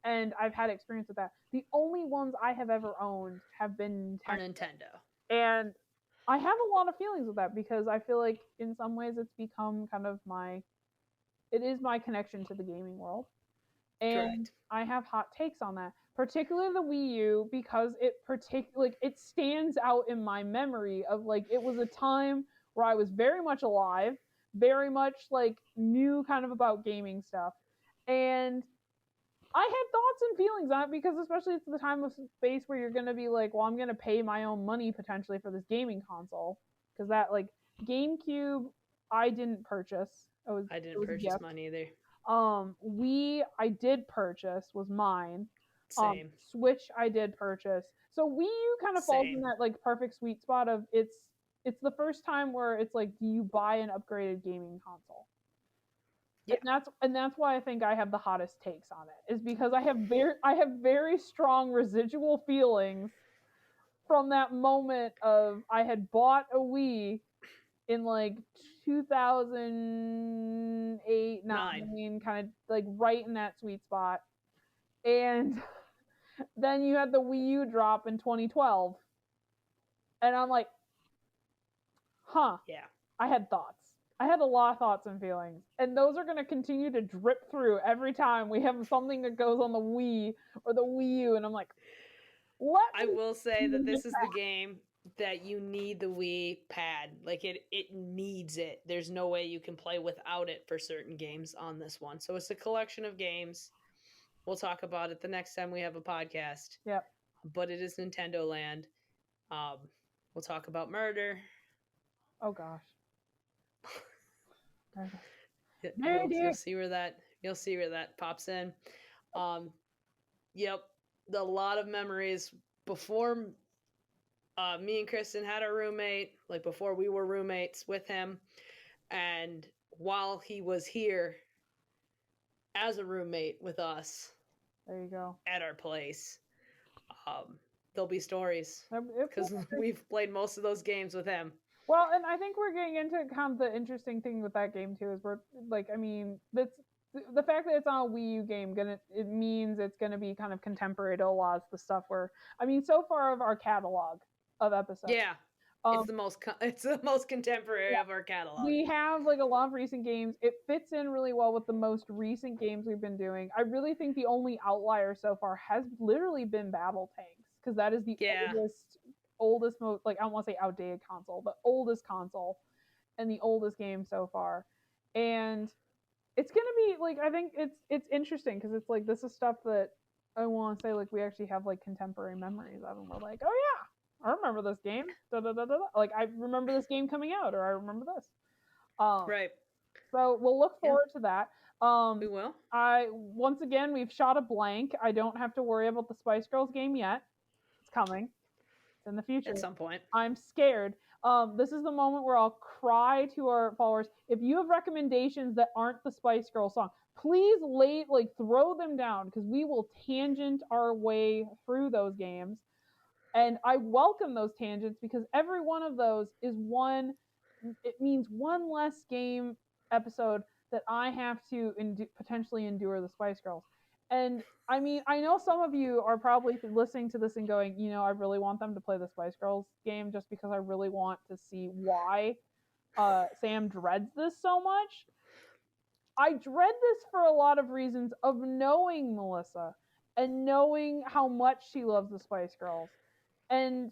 and I've had experience with that. The only ones I have ever owned have been Our Nintendo. Nintendo. And I have a lot of feelings with that because I feel like in some ways it's become kind of it is my connection to the gaming world. And Correct. I have hot takes on that, particularly the Wii U because it stands out in my memory of like it was a time where I was very much alive, very much like knew kind of about gaming stuff. And I had thoughts and feelings on it because especially it's the time of space where you're gonna be like, well, I'm gonna pay my own money potentially for this gaming console because GameCube, I didn't purchase. I It didn't was a purchase gift. mine either. Wii I did purchase, was mine. Same. Switch I did purchase. So Wii U kind of falls in Same. that like perfect sweet spot of it's the first time where it's like, do you buy an upgraded gaming console? Yeah. And that's why I think I have the hottest takes on it, is because I have very strong residual feelings from that moment of I had bought a Wii in like 2008, 9. 9, kind of like right in that sweet spot. And then you had the Wii U drop in 2012. And I'm like, huh, Yeah. I had thoughts. I had a lot of thoughts and feelings. And those are going to continue to drip through every time we have something that goes on the Wii or the Wii U. And I'm like, let I me will say that change this it is the back. game that you need the Wii pad. Like it needs it. There's no way you can play without it for certain games on this one. So it's a collection of games. We'll talk about it the next time we have a podcast. Yep. But it is Nintendo Land. Um, we'll talk about murder. Oh, gosh. You'll see where that pops in. Um, yep, a lot of memories before me and Kristen had a roommate, like before we were roommates with him, and while he was here as a roommate with us There you go. at our place, there'll be stories It because we've played most of those games with him. Well, and I think we're getting into kind of the interesting thing with that game too is we're like, I mean, that's the fact that it's on a Wii U game. It means it's gonna be kind of contemporary to a lot of the stuff where, I mean, so far of our catalog of episodes, Yeah, um, it's the most contemporary yeah, of our catalog. we have like a lot of recent games. It fits in really well with the most recent games we've been doing. I really think the only outlier so far has literally been Battle Tanks, because that is the Yeah, oldest most, like, I don't want to say outdated console, but oldest console and the oldest game so far. And it's gonna be like, I think it's interesting because it's like this is stuff that I want to say like we actually have like contemporary memories of, and we're like, oh yeah, I remember this game. Da, da, da, da, da. Like I remember this game coming out, or I remember this. right. So we'll look Yeah, forward to that. we will. I once again we've shot a blank. I don't have to worry about the Spice Girls game yet. It's coming. It's in the future. At some point. I'm scared. This is the moment where I'll cry to our followers. If you have recommendations that aren't the Spice Girl song, please throw them down, because we will tangent our way through those games. And I welcome those tangents because every one of those is one. It means one less game episode that I have to potentially endure the Spice Girls. And I mean, I know some of you are probably listening to this and going, I really want them to play the Spice Girls game just because I really want to see why Sam dreads this so much. I dread this for a lot of reasons of knowing Melissa and knowing how much she loves the Spice Girls. And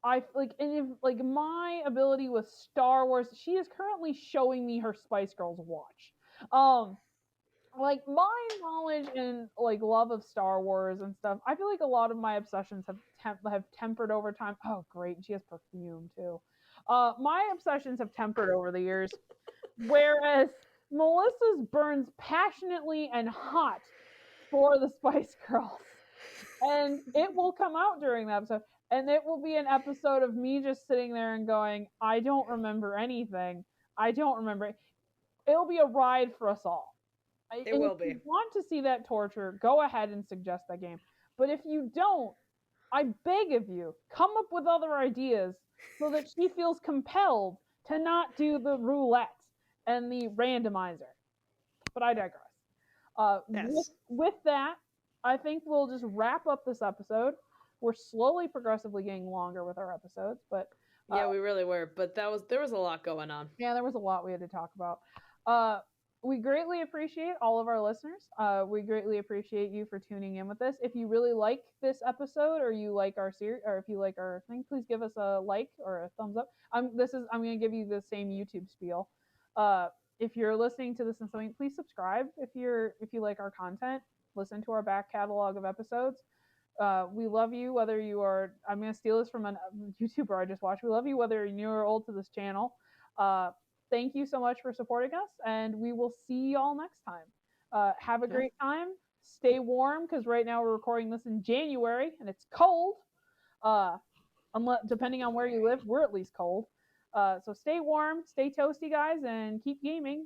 I like, and if like my ability with Star Wars, she is currently showing me her Spice Girls watch. Like my knowledge and like love of Star Wars and stuff, I feel like a lot of my obsessions have tempered over time. Oh, great, and she has perfume too. My obsessions have tempered over the years, whereas Melissa's burns passionately and hot for the Spice Girls, and it will come out during the episode, and it will be an episode of me just sitting there and going, I don't remember anything. I don't remember. It'll be a ride for us all. It And if will you be. want to see that torture, go ahead and suggest that game. But if you don't, I beg of you, come up with other ideas so that she feels compelled to not do the roulette and the randomizer. But I digress. Yes. With that, I think we'll just wrap up this episode. We're slowly, progressively getting longer with our episodes, but Yeah, we really were. But there was a lot going on. yeah, there was a lot we had to talk about. We greatly appreciate all of our listeners. We greatly appreciate you for tuning in with us. If you really like this episode, or you like our series, or if you like our thing, please give us a like or a thumbs up. I'm going to give you the same YouTube spiel. If you're listening to this and something, please subscribe if you like our content. Listen to our back catalog of episodes. We love you whether you are. I'm gonna steal this from a YouTuber I just watched. We love you whether you're new or old to this channel. Thank you so much for supporting us, and we will see y'all next time. Have a Yeah. great time. Stay warm because right now we're recording this in January and it's cold. Unless depending on where you live, we're at least cold. So stay warm, stay toasty, guys, and keep gaming.